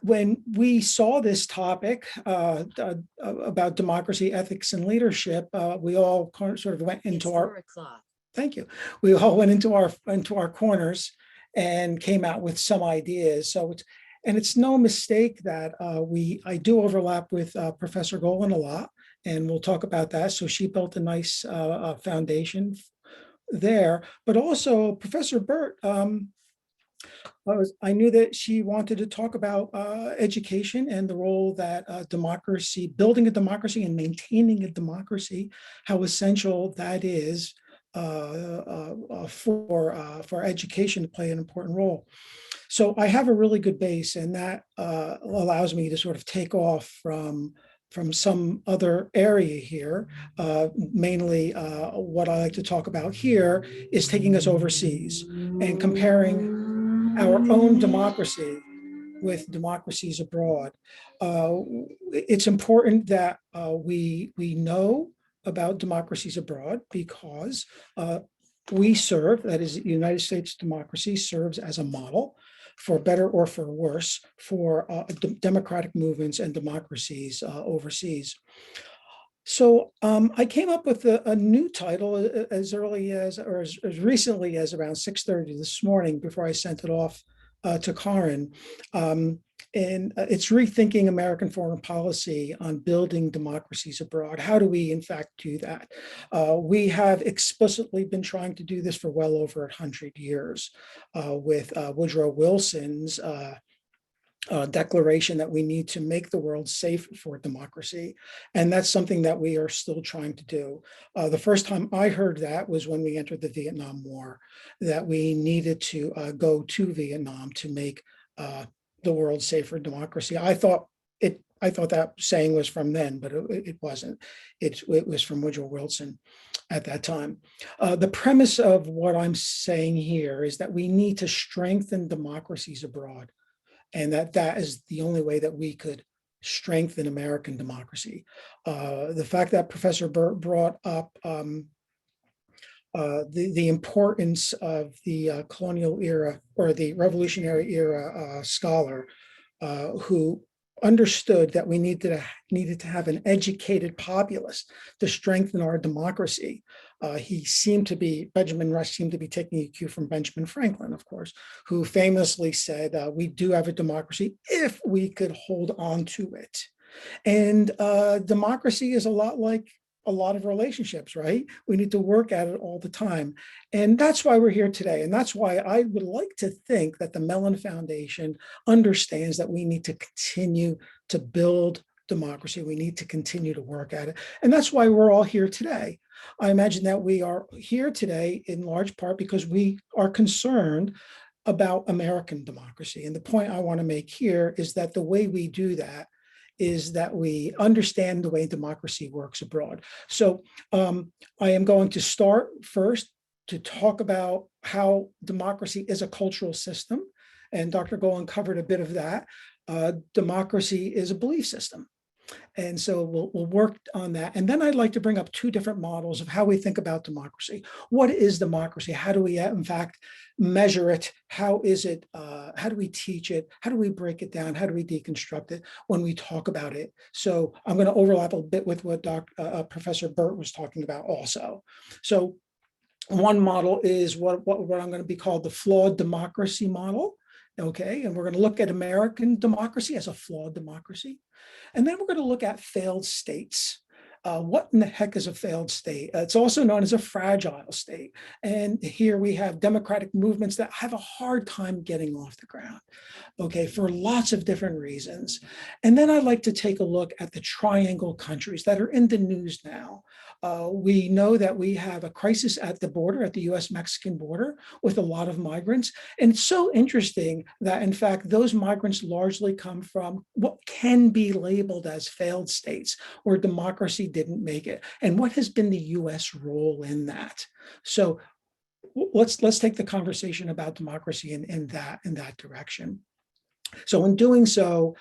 When we saw this topic about democracy, ethics, and leadership, we all sort of went into our. Thank you. We all went into our corners and came out with some ideas. So it's no mistake that I do overlap with Professor Golan a lot, and we'll talk about that. So she built a nice foundation there, but also Professor Burt. I knew that she wanted to talk about education and the role that democracy, building a democracy and maintaining a democracy, how essential that is for education to play an important role. So I have a really good base, and that allows me to sort of take off from some other area here. Mainly what I like to talk about here is taking us overseas and comparing our own democracy with democracies abroad. It's important that we know about democracies abroad, because we serve, that is, the United States democracy serves as a model, for better or for worse, for democratic movements and democracies overseas. So I came up with a new title as early as, or as recently as around 6:30 this morning, before I sent it off to Karen. And it's Rethinking American Foreign Policy on Building Democracies Abroad. How do we, in fact, do that? We have explicitly been trying to do this for well over 100 years with Woodrow Wilson's declaration that we need to make the world safe for democracy. And that's something that we are still trying to do. The first time I heard that was when we entered the Vietnam War, that we needed to go to Vietnam to make the world safe for democracy. I thought that saying was from then, but it wasn't. It was from Woodrow Wilson at that time. The premise of what I'm saying here is that we need to strengthen democracies abroad, and that is the only way that we could strengthen American democracy. The fact that Professor Burt brought up the importance of the colonial era or the revolutionary era scholar who understood that we needed to have an educated populace to strengthen our democracy. Benjamin Rush seemed to be taking a cue from Benjamin Franklin, of course, who famously said, we do have a democracy if we could hold on to it. And democracy is a lot like a lot of relationships, right? We need to work at it all the time. And that's why we're here today. And that's why I would like to think that the Mellon Foundation understands that we need to continue to build democracy. We need to continue to work at it. And that's why we're all here today. I imagine that we are here today in large part because we are concerned about American democracy. And the point I want to make here is that the way we do that is that we understand the way democracy works abroad. So I am going to start first to talk about how democracy is a cultural system. And Dr. Golan covered a bit of that. Democracy is a belief system. And so we'll work on that. And then I'd like to bring up two different models of how we think about democracy. What is democracy? How do we, in fact, measure it? How is it? How do we teach it? How do we break it down? How do we deconstruct it when we talk about it? So I'm going to overlap a bit with what Professor Burt was talking about also. So one model is what I'm going to be called the flawed democracy model. Okay, and we're going to look at American democracy as a flawed democracy. And then we're going to look at failed states. What in the heck is a failed state? It's also known as a fragile state. And here we have democratic movements that have a hard time getting off the ground, okay, for lots of different reasons. And then I'd like to take a look at the triangle countries that are in the news now. We know that we have a crisis at the border, at the US-Mexican border, with a lot of migrants. And it's so interesting that, in fact, those migrants largely come from what can be labeled as failed states, where democracy didn't make it. And what has been the US role in that? So let's take the conversation about democracy in that direction. So in doing so,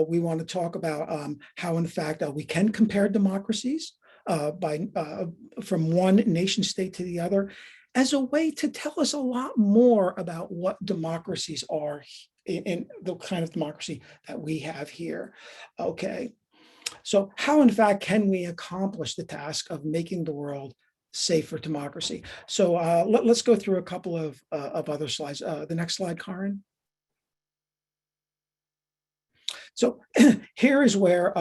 we want to talk about how, in fact, we can compare democracies from one nation state to the other as a way to tell us a lot more about what democracies are in the kind of democracy that we have here. Okay, so how, in fact, can we accomplish the task of making the world safe for democracy? So let's go through a couple of other slides. The next slide, Karen. So here is where,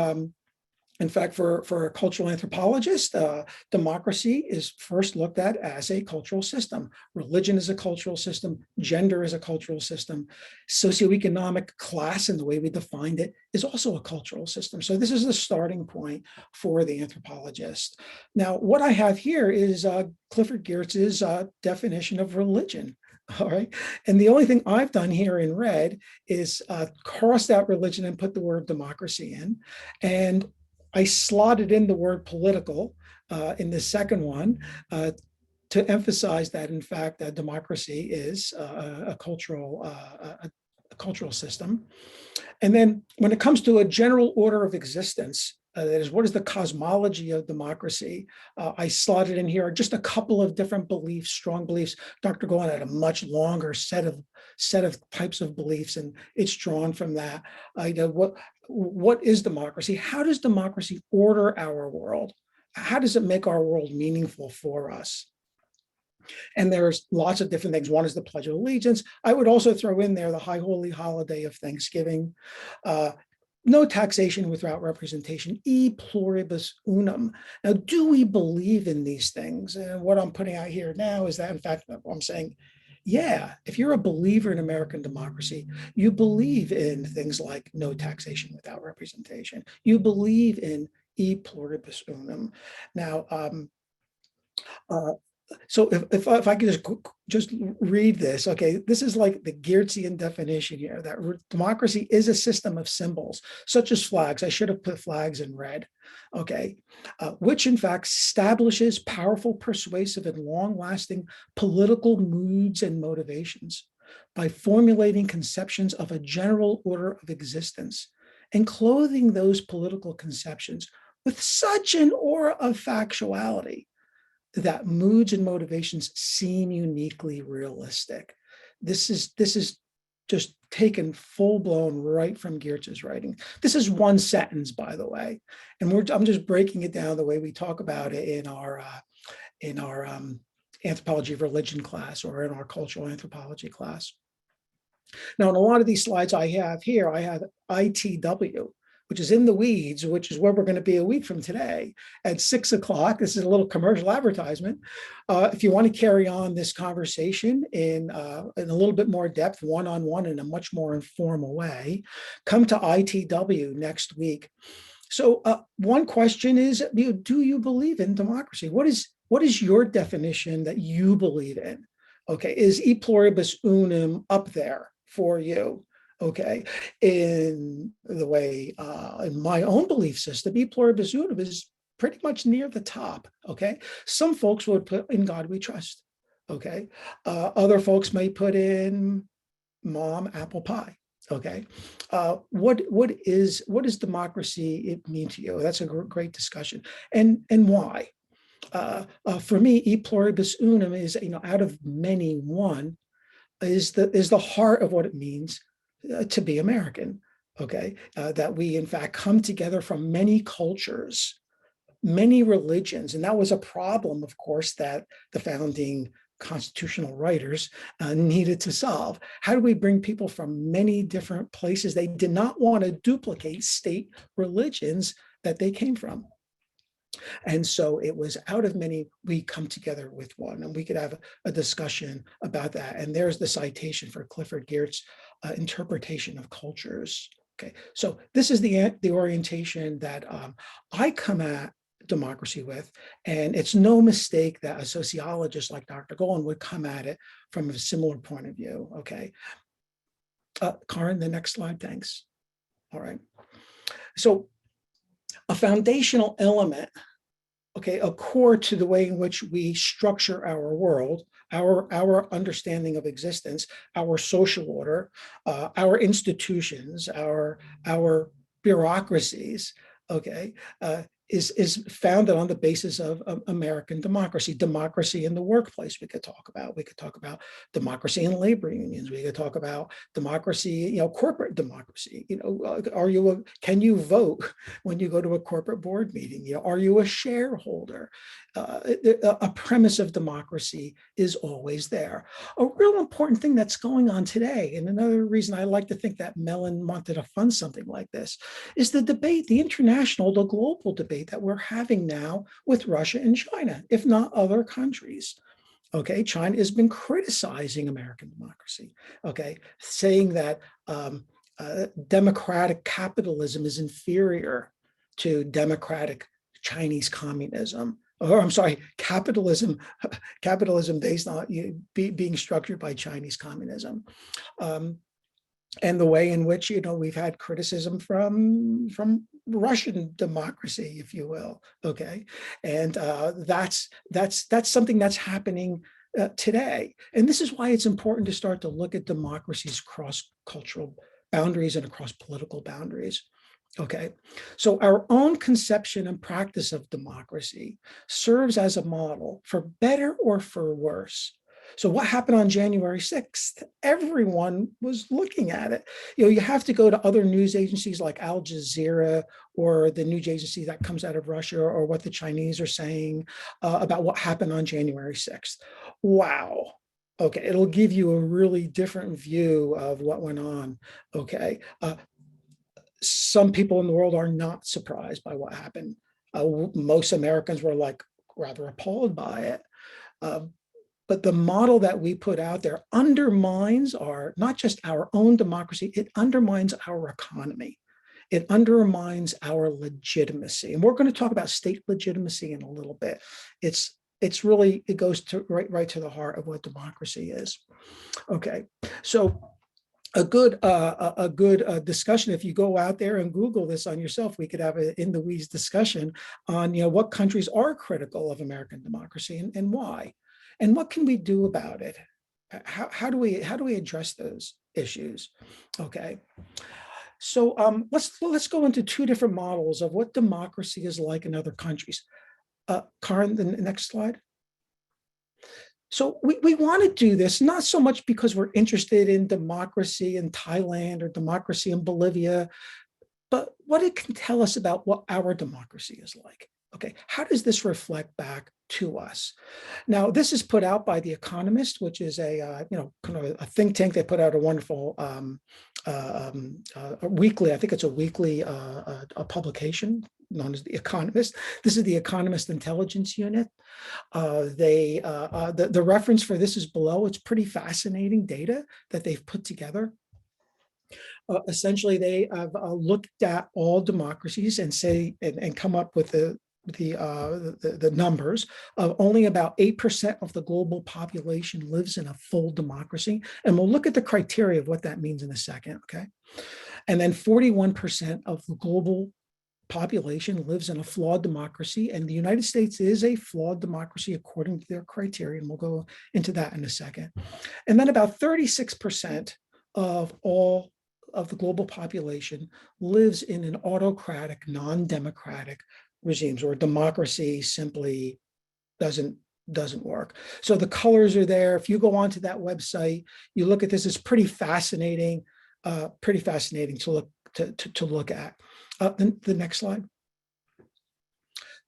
in fact, for a cultural anthropologist, democracy is first looked at as a cultural system. Religion is a cultural system. Gender is a cultural system. Socioeconomic class, and the way we defined it, is also a cultural system. So this is the starting point for the anthropologist. Now, what I have here is Clifford Geertz's definition of religion. All right. And the only thing I've done here in red is crossed out religion and put the word democracy in. And I slotted in the word political in the second one to emphasize that, in fact, democracy is a cultural system. And then when it comes to a general order of existence, that is, what is the cosmology of democracy? I slotted in here just a couple of different beliefs, strong beliefs. Dr. Golan had a much longer set of types of beliefs, and it's drawn from that. What is democracy? How does democracy order our world? How does it make our world meaningful for us? And there's lots of different things. One is the Pledge of Allegiance. I would also throw in there the high holy holiday of Thanksgiving. No taxation without representation, e pluribus unum. Now, do we believe in these things? And what I'm putting out here now is that, in fact, I'm saying, yeah, if you're a believer in American democracy, you believe in things like no taxation without representation. You believe in e pluribus unum. Now, so if I could just read this, okay, this is like the Geertzian definition here, that democracy is a system of symbols, such as flags. I should have put flags in red, okay, which in fact establishes powerful, persuasive, and long-lasting political moods and motivations by formulating conceptions of a general order of existence and clothing those political conceptions with such an aura of factuality that moods and motivations seem uniquely realistic. This is just taken full blown right from Geertz's writing. This is one sentence, by the way, and I'm just breaking it down the way we talk about it in our anthropology of religion class or in our cultural anthropology class. Now, in a lot of these slides I have here, I have ITW, which is in the weeds, which is where we're going to be a week from today at 6 o'clock. This is a little commercial advertisement. If you want to carry on this conversation in a little bit more depth, one-on-one in a much more informal way, come to ITW next week. So one question is, do you believe in democracy? What is your definition that you believe in? Okay, is e pluribus unum up there for you? Okay, in the way, in my own belief system, e pluribus unum is pretty much near the top. Okay, some folks would put in God we trust. Okay, other folks may put in mom apple pie. Okay, what does democracy mean to you? That's a great discussion, and why? For me, e pluribus unum is, out of many one, is the heart of what it means to be American. Okay, that we in fact come together from many cultures, many religions, and that was a problem, of course, that the founding constitutional writers needed to solve. How do we bring people from many different places? They did not want to duplicate state religions that they came from. And so it was out of many, we come together with one, and we could have a discussion about that. And there's the citation for Clifford Geertz's interpretation of cultures. Okay, so this is the orientation that I come at democracy with, and it's no mistake that a sociologist like Dr. Golan would come at it from a similar point of view. Okay, Karen, the next slide, thanks. All right, so a foundational element, okay, a core to the way in which we structure our world, our understanding of existence, our social order, our institutions, our bureaucracies, okay, is founded on the basis of American democracy in the workplace. We could talk about democracy in labor unions. We could talk about democracy, corporate democracy. Can you vote when you go to a corporate board meeting? Are you a shareholder? A premise of democracy is always there. A real important thing that's going on today, and another reason I like to think that Mellon wanted to fund something like this, is the debate, the global debate that we're having now with Russia and China, if not other countries. Okay, China has been criticizing American democracy, okay, saying that democratic capitalism is inferior to democratic Chinese communism. Or I'm sorry, capitalism based on being structured by Chinese communism. And the way in which, we've had criticism from Russian democracy, if you will, okay? And that's something that's happening today. And this is why it's important to start to look at democracies across cultural boundaries and across political boundaries. Okay, so our own conception and practice of democracy serves as a model for better or for worse. So what happened on January 6th? Everyone was looking at it. You have to go to other news agencies like Al Jazeera or the news agency that comes out of Russia, or what the Chinese are saying about what happened on January 6th. Wow. Okay, it'll give you a really different view of what went on. Okay. Some people in the world are not surprised by what happened. Most Americans were rather appalled by it. But the model that we put out there undermines not just our own democracy, it undermines our economy. It undermines our legitimacy. And we're going to talk about state legitimacy in a little bit. It goes right to the heart of what democracy is. Okay, so a good discussion. If you go out there and Google this on yourself, we could have an in the weeds discussion on what countries are critical of American democracy and why, and what can we do about it. How do we address those issues? Okay, so let's go into two different models of what democracy is like in other countries. Karen, the next slide. So we want to do this, not so much because we're interested in democracy in Thailand or democracy in Bolivia, but what it can tell us about what our democracy is like. Okay, how does this reflect back to us? Now, this is put out by The Economist, which is a kind of a think tank. They put out a wonderful a weekly, I think it's a weekly a publication known as The Economist. This is the Economist Intelligence Unit. The reference for this is below. It's pretty fascinating data that they've put together. Essentially, they have looked at all democracies and say and come up with the numbers of only about 8% of the global population lives in a full democracy. And we'll look at the criteria of what that means in a second, okay? And then 41% of the global population lives in a flawed democracy, and the United States is a flawed democracy according to their criteria, and we'll go into that in a second. And then about 36% of all of the global population lives in an autocratic, non-democratic regimes, where democracy simply doesn't work. So the colors are there. If you go onto that website, you look at this, it's pretty fascinating to look at. The next slide.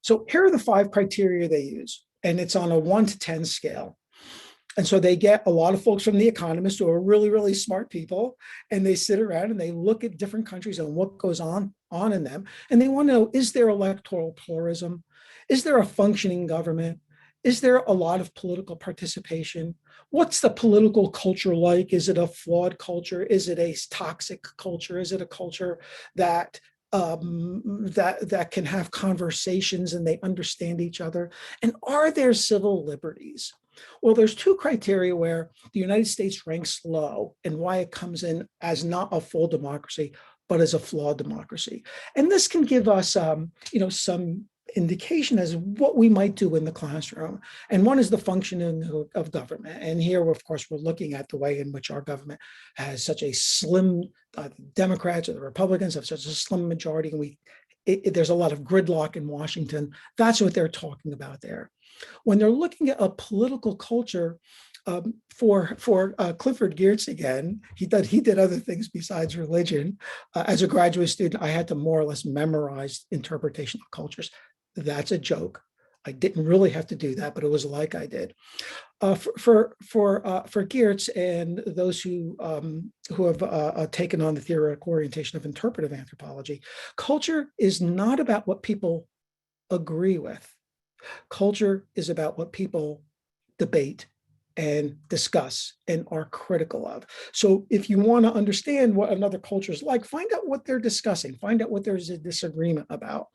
So here are the 5 criteria they use, and it's on a 1 to 10 scale. And so they get a lot of folks from The Economist who are really, really smart people, and they sit around and they look at different countries and what goes on in them. And they want to know, is there electoral pluralism? Is there a functioning government? Is there a lot of political participation? What's the political culture like? Is it a flawed culture? Is it a toxic culture? Is it a culture that that can have conversations and they understand each other? And are there civil liberties? Well, there's 2 criteria where the United States ranks low and why it comes in as not a full democracy, but as a flawed democracy. And this can give us, some indication as what we might do in the classroom. And one is the functioning of government. And here, of course, we're looking at the way in which our government has such a slim, Democrats or the Republicans have such a slim majority, and there's a lot of gridlock in Washington. That's what they're talking about there. When they're looking at a political culture, for Clifford Geertz again, he did other things besides religion. As a graduate student, I had to more or less memorize interpretation of cultures. That's a joke. I didn't really have to do that, but it was like I did. For Geertz and those who have taken on the theoretical orientation of interpretive anthropology, culture is not about what people agree with. Culture is about what people debate and discuss and are critical of. So if you want to understand what another culture is like, find out what they're discussing, find out what there's a disagreement about.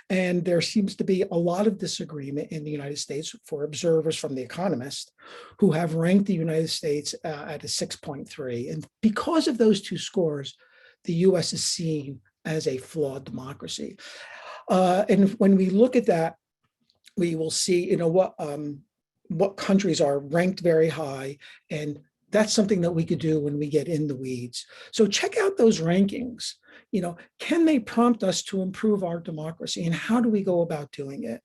And there seems to be a lot of disagreement in the United States for observers from The Economist who have ranked the United States at a 6.3. And because of those 2 scores, the US is seen as a flawed democracy. And when we look at that, we will see, what countries are ranked very high, and that's something that we could do when we get in the weeds. So check out those rankings. Can they prompt us to improve our democracy, and how do we go about doing it?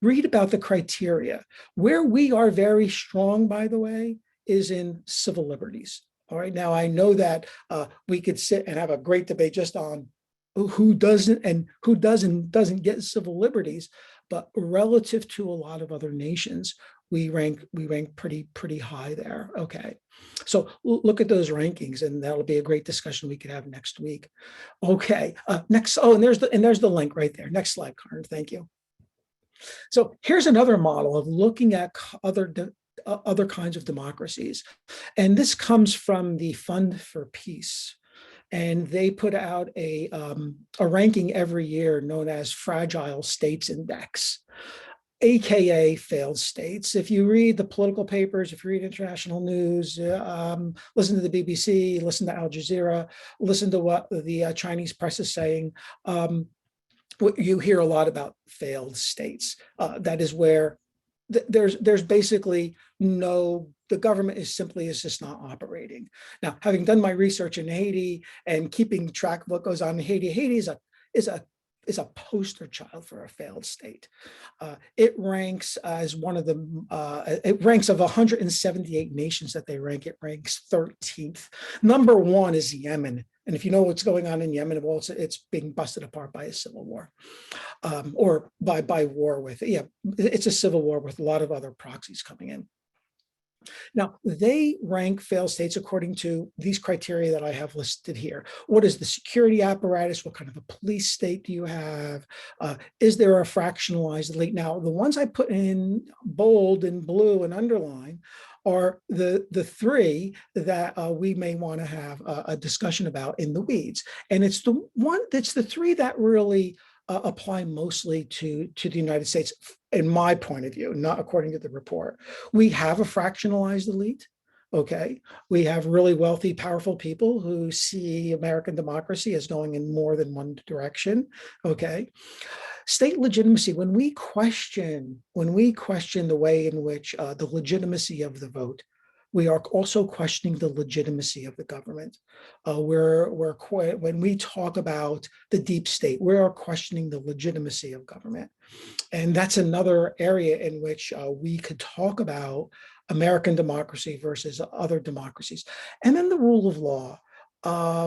Read about the criteria. Where we are very strong, by the way, is in civil liberties. All right, now I know that we could sit and have a great debate just on who doesn't and who doesn't get civil liberties. But relative to a lot of other nations, we rank pretty high there. Okay, so look at those rankings, and that'll be a great discussion we could have next week. Okay, next. Oh, and there's the link right there. Next slide, Karen. Thank you. So here's another model of looking at other kinds of democracies, and this comes from the Fund for Peace. And they put out a ranking every year known as Fragile States Index, AKA failed states. If you read the political papers, if you read international news, listen to the BBC, listen to Al Jazeera, listen to what the Chinese press is saying, you hear a lot about failed states. That is where there's basically the government is just not operating. Now, having done my research in Haiti and keeping track of what goes on in Haiti, Haiti is is a poster child for a failed state. It ranks as one of the, it ranks of 178 nations that they rank, it ranks 13th. Number one is Yemen. And if you know what's going on in Yemen, well, it's being busted apart by a civil war, or by war with, yeah, it's a civil war with a lot of other proxies coming in. Now, they rank failed states according to these criteria that I have listed here. What is the security apparatus? What kind of a police state do you have? Is there a fractionalized elite? Now, the ones I put in bold and blue and underline are the three that we may want to have a discussion about in the weeds. And it's the three that really apply mostly to the United States, in my point of view, not according to the report. We have a fractionalized elite, okay? We have really wealthy, powerful people who see American democracy as going in more than one direction, okay? State legitimacy, when we question the way in which the legitimacy of the vote, we are also questioning the legitimacy of the government. When we talk about the deep state, we are questioning the legitimacy of government. And that's another area in which we could talk about American democracy versus other democracies. And then the rule of law.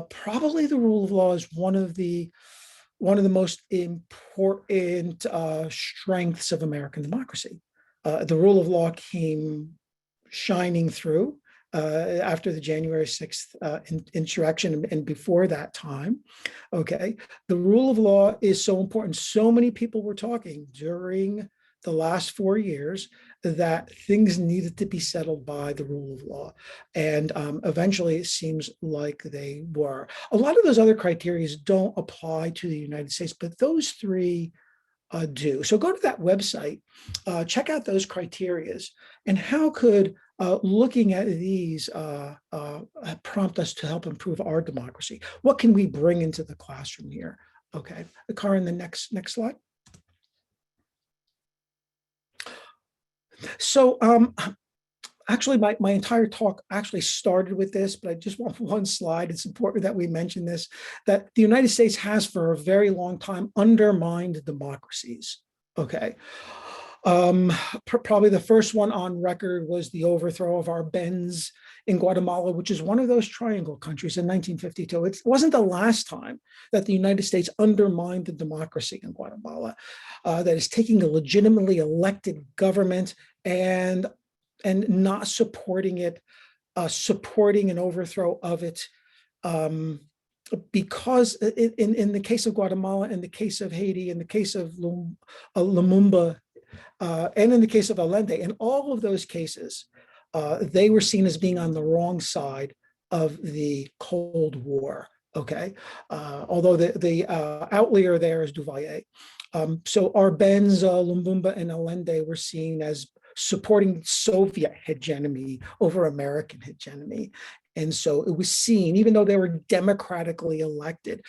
Probably the rule of law is one of the most important strengths of American democracy. The rule of law came shining through after the January 6th insurrection and before that time, okay? The rule of law is so important. So many people were talking during the last 4 years that things needed to be settled by the rule of law. And eventually it seems like they were. A lot of those other criteria don't apply to the United States, but those three do. So go to that website, check out those criterias, and how could looking at these prompt us to help improve our democracy? What can we bring into the classroom here? Okay, Karin, the next slide. So actually, my entire talk actually started with this, but I just want one slide. It's important that we mention this, that the United States has for a very long time undermined democracies, okay? Probably the first one on record was the overthrow of our Benz in Guatemala, which is one of those triangle countries in 1952. It wasn't the last time that the United States undermined the democracy in Guatemala, that is taking a legitimately elected government and not supporting it, supporting an overthrow of it, because in the case of Guatemala, in the case of Haiti, in the case of Lumumba, and in the case of Allende, in all of those cases, they were seen as being on the wrong side of the Cold War, okay? Although the outlier there is Duvalier. So Arbenz, Lumumba, and Allende were seen as supporting Soviet hegemony over American hegemony. And so it was seen, even though they were democratically elected.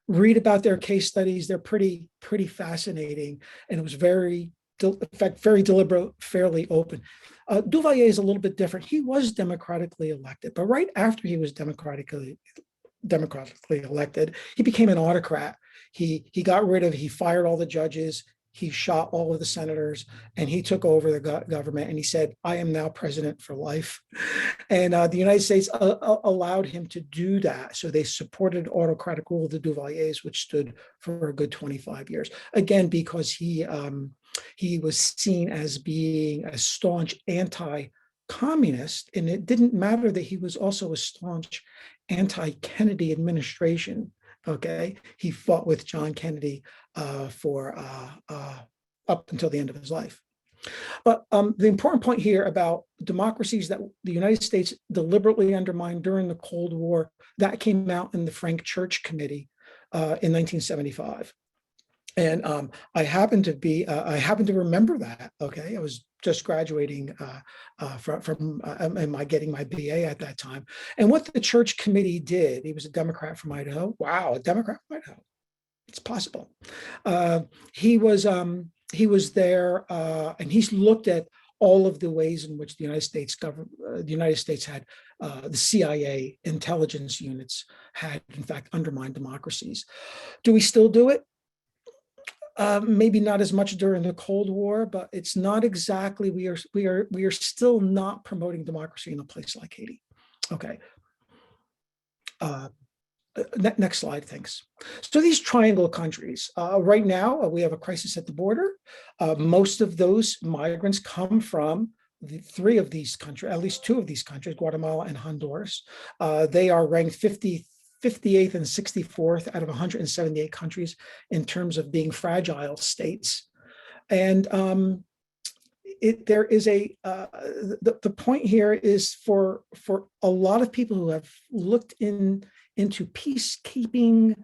Read about their case studies. They're pretty fascinating. And it was very deliberate, fairly open. Duvalier is a little bit different. He was democratically elected, but right after he was democratically elected, he became an autocrat. He fired all the judges, he shot all of the senators, and he took over the government, and he said, I am now president for life. And the United States allowed him to do that. So they supported autocratic rule of the Duvaliers, which stood for a good 25 years. Again, because he was seen as being a staunch anti-communist, and it didn't matter that he was also a staunch anti-Kennedy administration. Okay, he fought with John Kennedy for up until the end of his life. But the important point here about democracies that the United States deliberately undermined during the Cold War, that came out in the Frank Church Committee in 1975. And I happen to remember that. Okay, I was just graduating from getting my BA at that time. And what the Church Committee did, he was a Democrat from Idaho. Wow, a Democrat from Idaho. It's possible. He was there, and he's looked at all of the ways in which the United States had the CIA intelligence units had, in fact, undermined democracies. Do we still do it? maybe not as much during the Cold War, but it's not exactly, we are still not promoting democracy in a place like Haiti. Okay. Next slide, thanks. So these triangle countries, right now we have a crisis at the border. Most of those migrants come from the three of these countries, at least two of these countries, Guatemala and Honduras. They are ranked 58th and 64th out of 178 countries in terms of being fragile states. And there is the point here is for a lot of people who have looked into peacekeeping,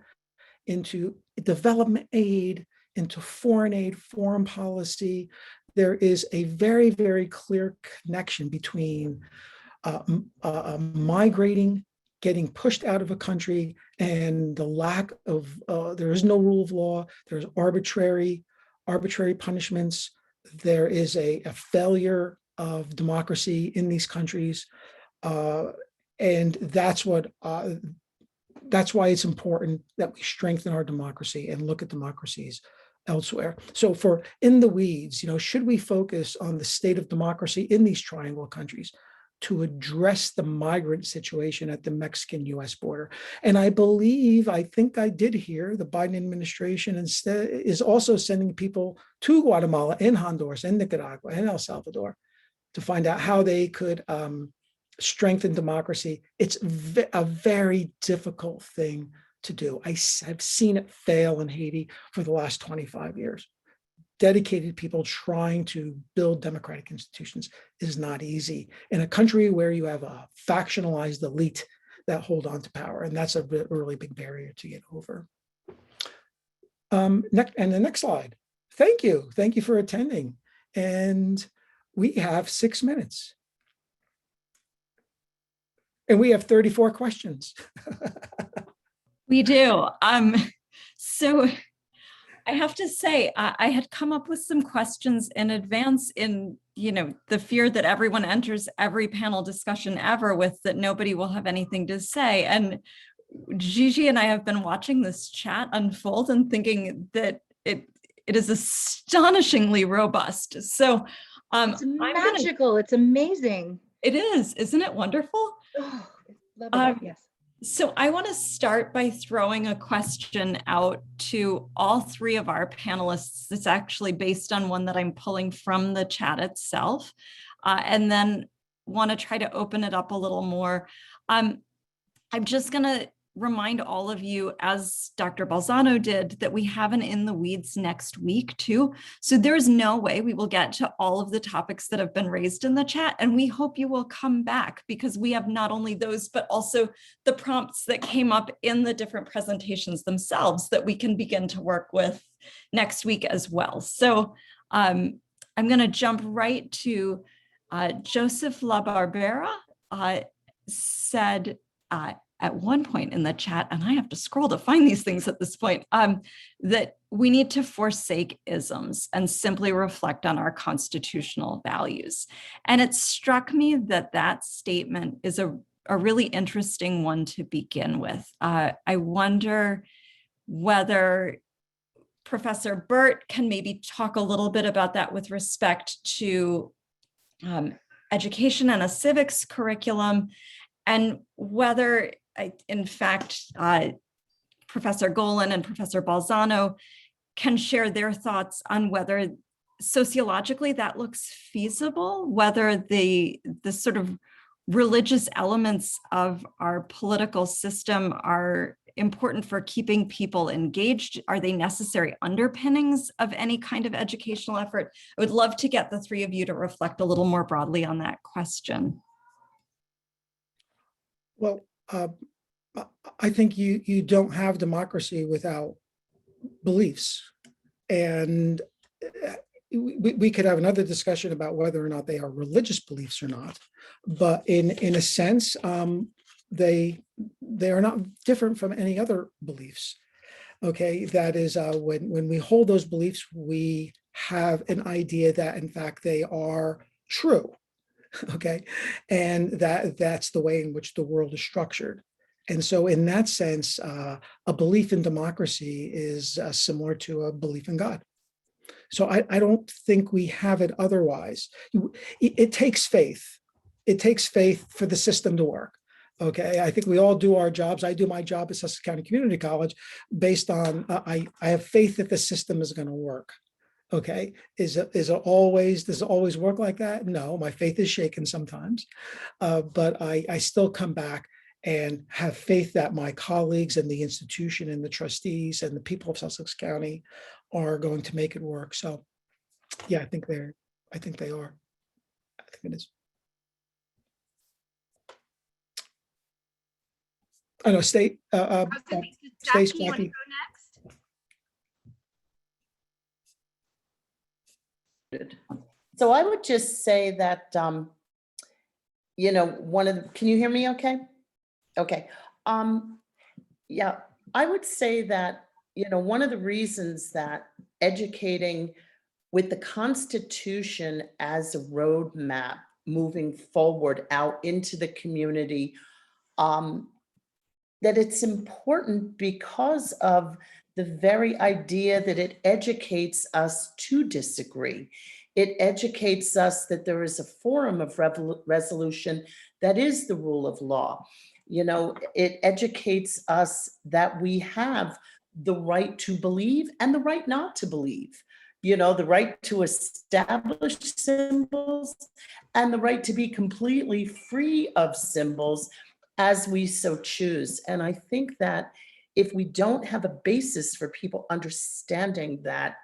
into development aid, into foreign aid, foreign policy, there is a very, very clear connection between migrating, getting pushed out of a country, and the lack of, there is no rule of law, there's arbitrary punishments, there is a failure of democracy in these countries, and that's why it's important that we strengthen our democracy and look at democracies elsewhere. So for in the weeds, should we focus on the state of democracy in these triangle countries to address the migrant situation at the Mexican-US border? And I think I did hear the Biden administration instead is also sending people to Guatemala and Honduras and Nicaragua and El Salvador to find out how they could strengthen democracy. It's a very difficult thing to do. I've seen it fail in Haiti for the last 25 years. Dedicated people trying to build democratic institutions is not easy in a country where you have a factionalized elite that hold on to power, and that's a really big barrier to get over. And the next slide. Thank you for attending, and we have 6 minutes. And we have 34 questions. We do. So I have to say, I had come up with some questions in advance in, the fear that everyone enters every panel discussion ever with that nobody will have anything to say. And Gigi and I have been watching this chat unfold and thinking that it is astonishingly robust. So it's magical. It's amazing. It is, isn't it wonderful? Oh, love it. Yes. So I want to start by throwing a question out to all three of our panelists. It's actually based on one that I'm pulling from the chat itself, and then want to try to open it up a little more. I'm just going to remind all of you, as Dr. Balzano did, that we have an In the Weeds next week too. So there's no way we will get to all of the topics that have been raised in the chat. And we hope you will come back because we have not only those, but also the prompts that came up in the different presentations themselves that we can begin to work with next week as well. So I'm going to jump right to Joseph La Barbera said, at one point in the chat, and I have to scroll to find these things at this point, that we need to forsake isms and simply reflect on our constitutional values. And it struck me that that statement is a really interesting one to begin with. I wonder whether Professor Burt can maybe talk a little bit about that with respect to education and a civics curriculum, and whether, in fact, Professor Golan and Professor Balzano can share their thoughts on whether sociologically that looks feasible, whether the sort of religious elements of our political system are important for keeping people engaged. Are they necessary underpinnings of any kind of educational effort? I would love to get the three of you to reflect a little more broadly on that question. Well, I think you don't have democracy without beliefs, and we could have another discussion about whether or not they are religious beliefs or not. But in a sense, they are not different from any other beliefs. Okay, that is when we hold those beliefs, we have an idea that in fact they are true. Okay, and that's the way in which the world is structured. And so in that sense, a belief in democracy is similar to a belief in God. So I don't think we have it otherwise. It takes faith. It takes faith for the system to work. Okay, I think we all do our jobs. I do my job at Sussex County Community College based on, I have faith that the system is going to work. Okay, does it always work like that? No, my faith is shaken sometimes, but I still come back and have faith that my colleagues and the institution and the trustees and the people of Sussex County are going to make it work. So yeah, I think they are. I think it is. I know, State, I was gonna say, Stace, Jackie, you want to Jackie. go next? So I would just say that, you know, can you hear me okay? Okay. Yeah, I would say that, you know, one of the reasons that educating with the Constitution as a roadmap moving forward out into the community, that it's important because of the very idea that it educates us to disagree. It educates us that there is a forum of resolution that is the rule of law. You know, it educates us that we have the right to believe and the right not to believe. You know, the right to establish symbols and the right to be completely free of symbols as we so choose. And I think that if we don't have a basis for people understanding that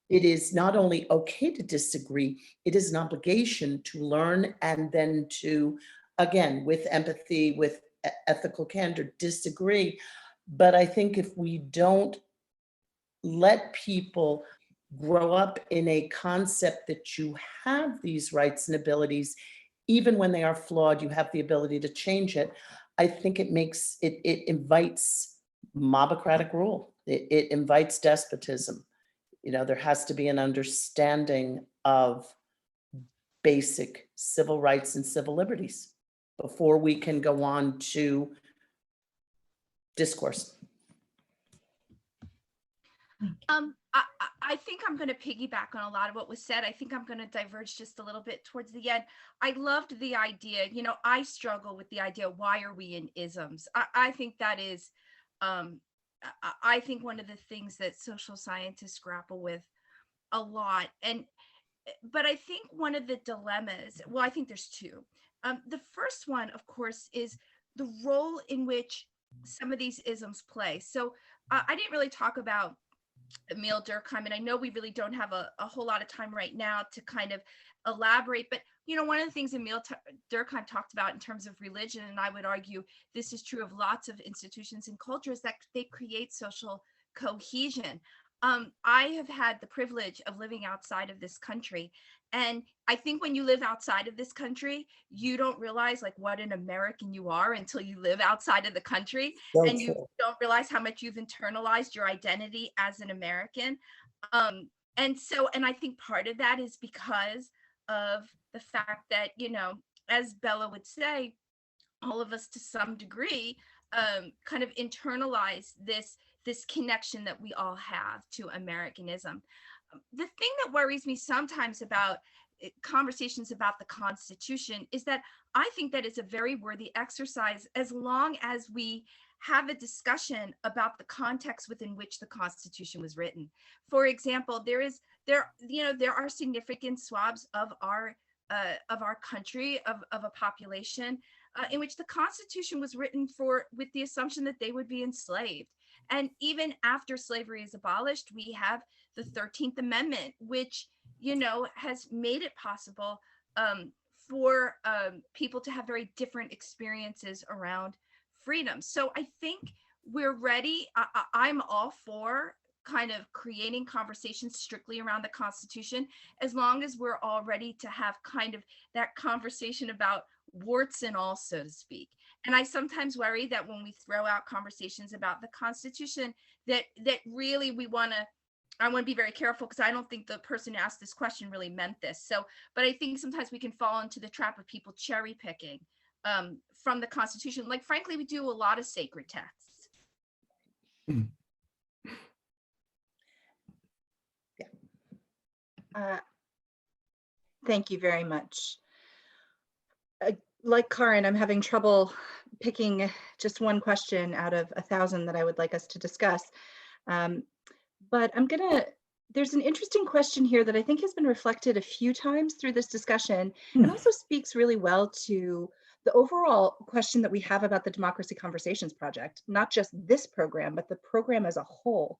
it is not only okay to disagree, it is an obligation to learn and then to, again, with empathy, with ethical candor, disagree. But I think if we don't let people grow up in a concept that you have these rights and abilities, even when they are flawed, you have the ability to change it. I think it invites mobocratic rule. It invites despotism. You know, there has to be an understanding of basic civil rights and civil liberties before we can go on to discourse. I think I'm going to piggyback on a lot of what was said. I think I'm going to diverge just a little bit towards the end. I loved the idea, you know, I struggle with the idea, why are we in isms? I think that is, I think one of the things that social scientists grapple with a lot. But I think one of the dilemmas, well, I think there's two. The first one, of course, is the role in which some of these isms play. So I didn't really talk about Emile Durkheim, and I know we really don't have a whole lot of time right now to kind of elaborate, but you know, one of the things Emile Durkheim talked about in terms of religion, and I would argue this is true of lots of institutions and cultures, that they create social cohesion. I have had the privilege of living outside of this country, and I think when you live outside of this country, you don't realize like what an American you are until you live outside of the country. So and you true. don't realize how much you've internalized your identity as an American. And I think part of that is because of the fact that, you know, as Bellah would say, all of us to some degree kind of internalize this connection that we all have to Americanism. The thing that worries me sometimes about conversations about the Constitution is that I think that it's a very worthy exercise as long as we have a discussion about the context within which the Constitution was written. For example, there are significant swaths of our country, of a population in which the Constitution was written with the assumption that they would be enslaved. And even after slavery is abolished, we have the 13th Amendment, which, you know, has made it possible for people to have very different experiences around freedom. So I think we're ready. I'm all for kind of creating conversations strictly around the Constitution, as long as we're all ready to have kind of that conversation about warts and all, so to speak. And I sometimes worry that when we throw out conversations about the Constitution, that really I want to be very careful, because I don't think the person who asked this question really meant this. So, but I think sometimes we can fall into the trap of people cherry picking from the Constitution, like frankly, we do a lot of sacred texts. Thank you very much. Like Karin, I'm having trouble picking just one question out of 1,000 that I would like us to discuss. But there's an interesting question here that I think has been reflected a few times through this discussion and also speaks really well to the overall question that we have about the Democracy Conversations Project, not just this program, but the program as a whole.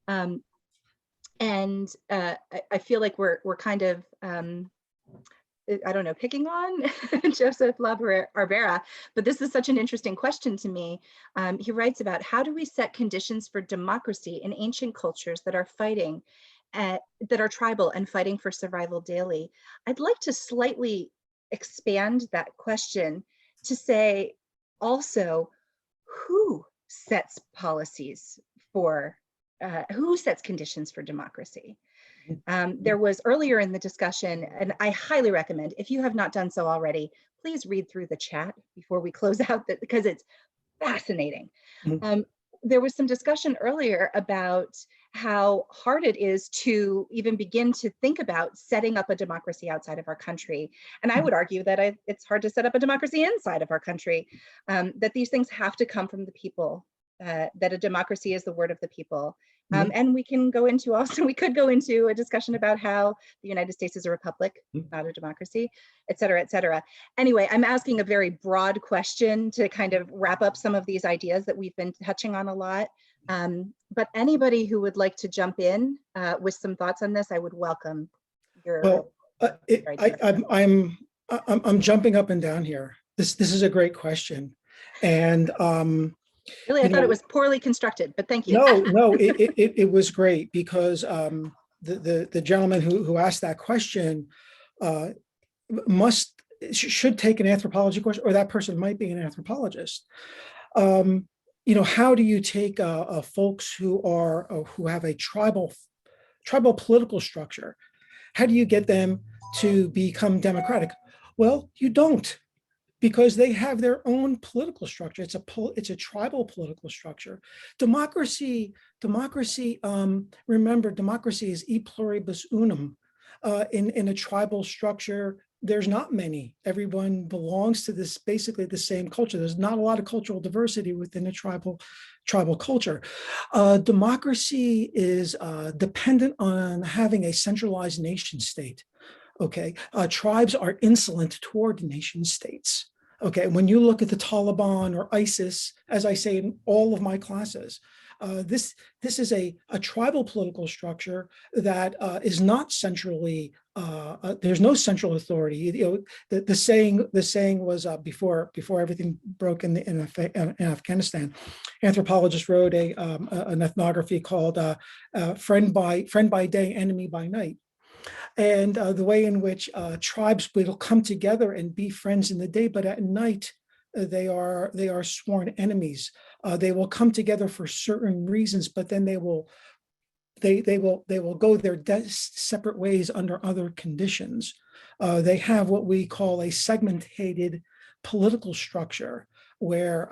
I feel like we're kind of, I don't know, picking on Joseph Arbera, but this is such an interesting question to me. He writes about, how do we set conditions for democracy in ancient cultures that are fighting, that are tribal and fighting for survival daily? I'd like to slightly expand that question to say also, who sets policies for, who sets conditions for democracy? There was earlier in the discussion, and I highly recommend, if you have not done so already, please read through the chat before we close out, because it's fascinating. There was some discussion earlier about how hard it is to even begin to think about setting up a democracy outside of our country. And I would argue that it's hard to set up a democracy inside of our country, that these things have to come from the people, that a democracy is the word of the people. And we can go into we could go into a discussion about how the United States is a republic, not a democracy, et cetera, et cetera. Anyway, I'm asking a very broad question to kind of wrap up some of these ideas that we've been touching on a lot. But anybody who would like to jump in with some thoughts on this, I would welcome your. I'm jumping up and down here. This is a great question, and really, I thought it was poorly constructed, but thank you. No, it was great, because the gentleman who asked that question should take an anthropology course, or that person might be an anthropologist. How do you take folks who have a tribal political structure? How do you get them to become democratic? Well, you don't, because they have their own political structure. It's a tribal political structure. Democracy. Remember, democracy is e pluribus unum. In a tribal structure, there's not many. Everyone belongs to this, basically the same culture. There's not a lot of cultural diversity within a tribal culture. Democracy is dependent on having a centralized nation state. Okay, tribes are insolent toward nation states. Okay, when you look at the Taliban or ISIS, as I say in all of my classes, this is a tribal political structure that is not centrally. There's no central authority. The saying was before everything broke in Afghanistan. Anthropologists wrote an ethnography called "Friend by Day, Enemy by Night." And the way in which tribes will come together and be friends in the day, but at night they are sworn enemies. They will come together for certain reasons, but then they will go their separate ways under other conditions. They have what we call a segmented political structure, where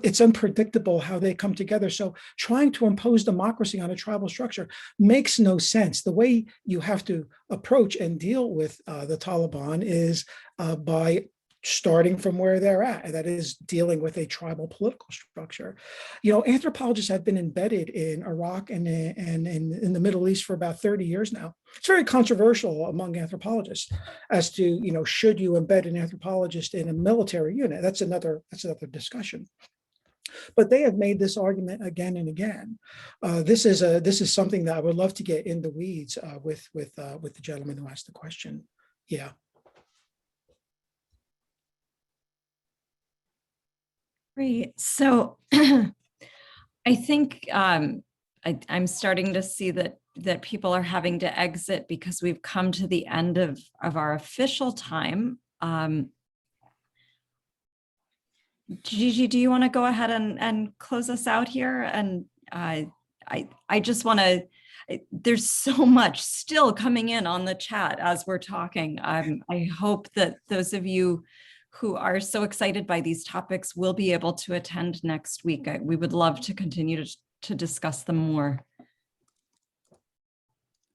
it's unpredictable how they come together. So trying to impose democracy on a tribal structure makes no sense. The way you have to approach and deal with the Taliban is by starting from where they're at, and that is dealing with a tribal political structure. Anthropologists have been embedded in Iraq and in the Middle East for about 30 years now. It's very controversial among anthropologists as to, should you embed an anthropologist in a military unit? That's another discussion. But they have made this argument again and again. This is something that I would love to get in the weeds with the gentleman who asked the question. Yeah. Great. So I think I'm starting to see that people are having to exit because we've come to the end of our official time. Gigi, do you want to go ahead and close us out here? And I just want to There's so much still coming in on the chat as we're talking. I hope that those of you who are so excited by these topics will be able to attend next week. We would love to continue to discuss them more.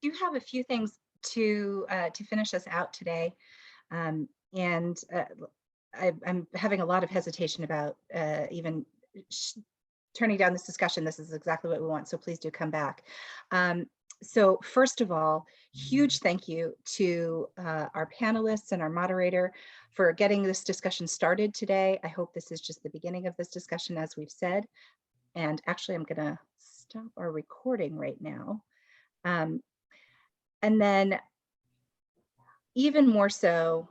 Do have a few things to finish us out today. I'm having a lot of hesitation about even turning down this discussion. This is exactly what we want, so please do come back. So first of all, huge thank you to our panelists and our moderator for getting this discussion started today. I hope this is just the beginning of this discussion, as we've said. And actually, I'm gonna stop our recording right now. And then even more so,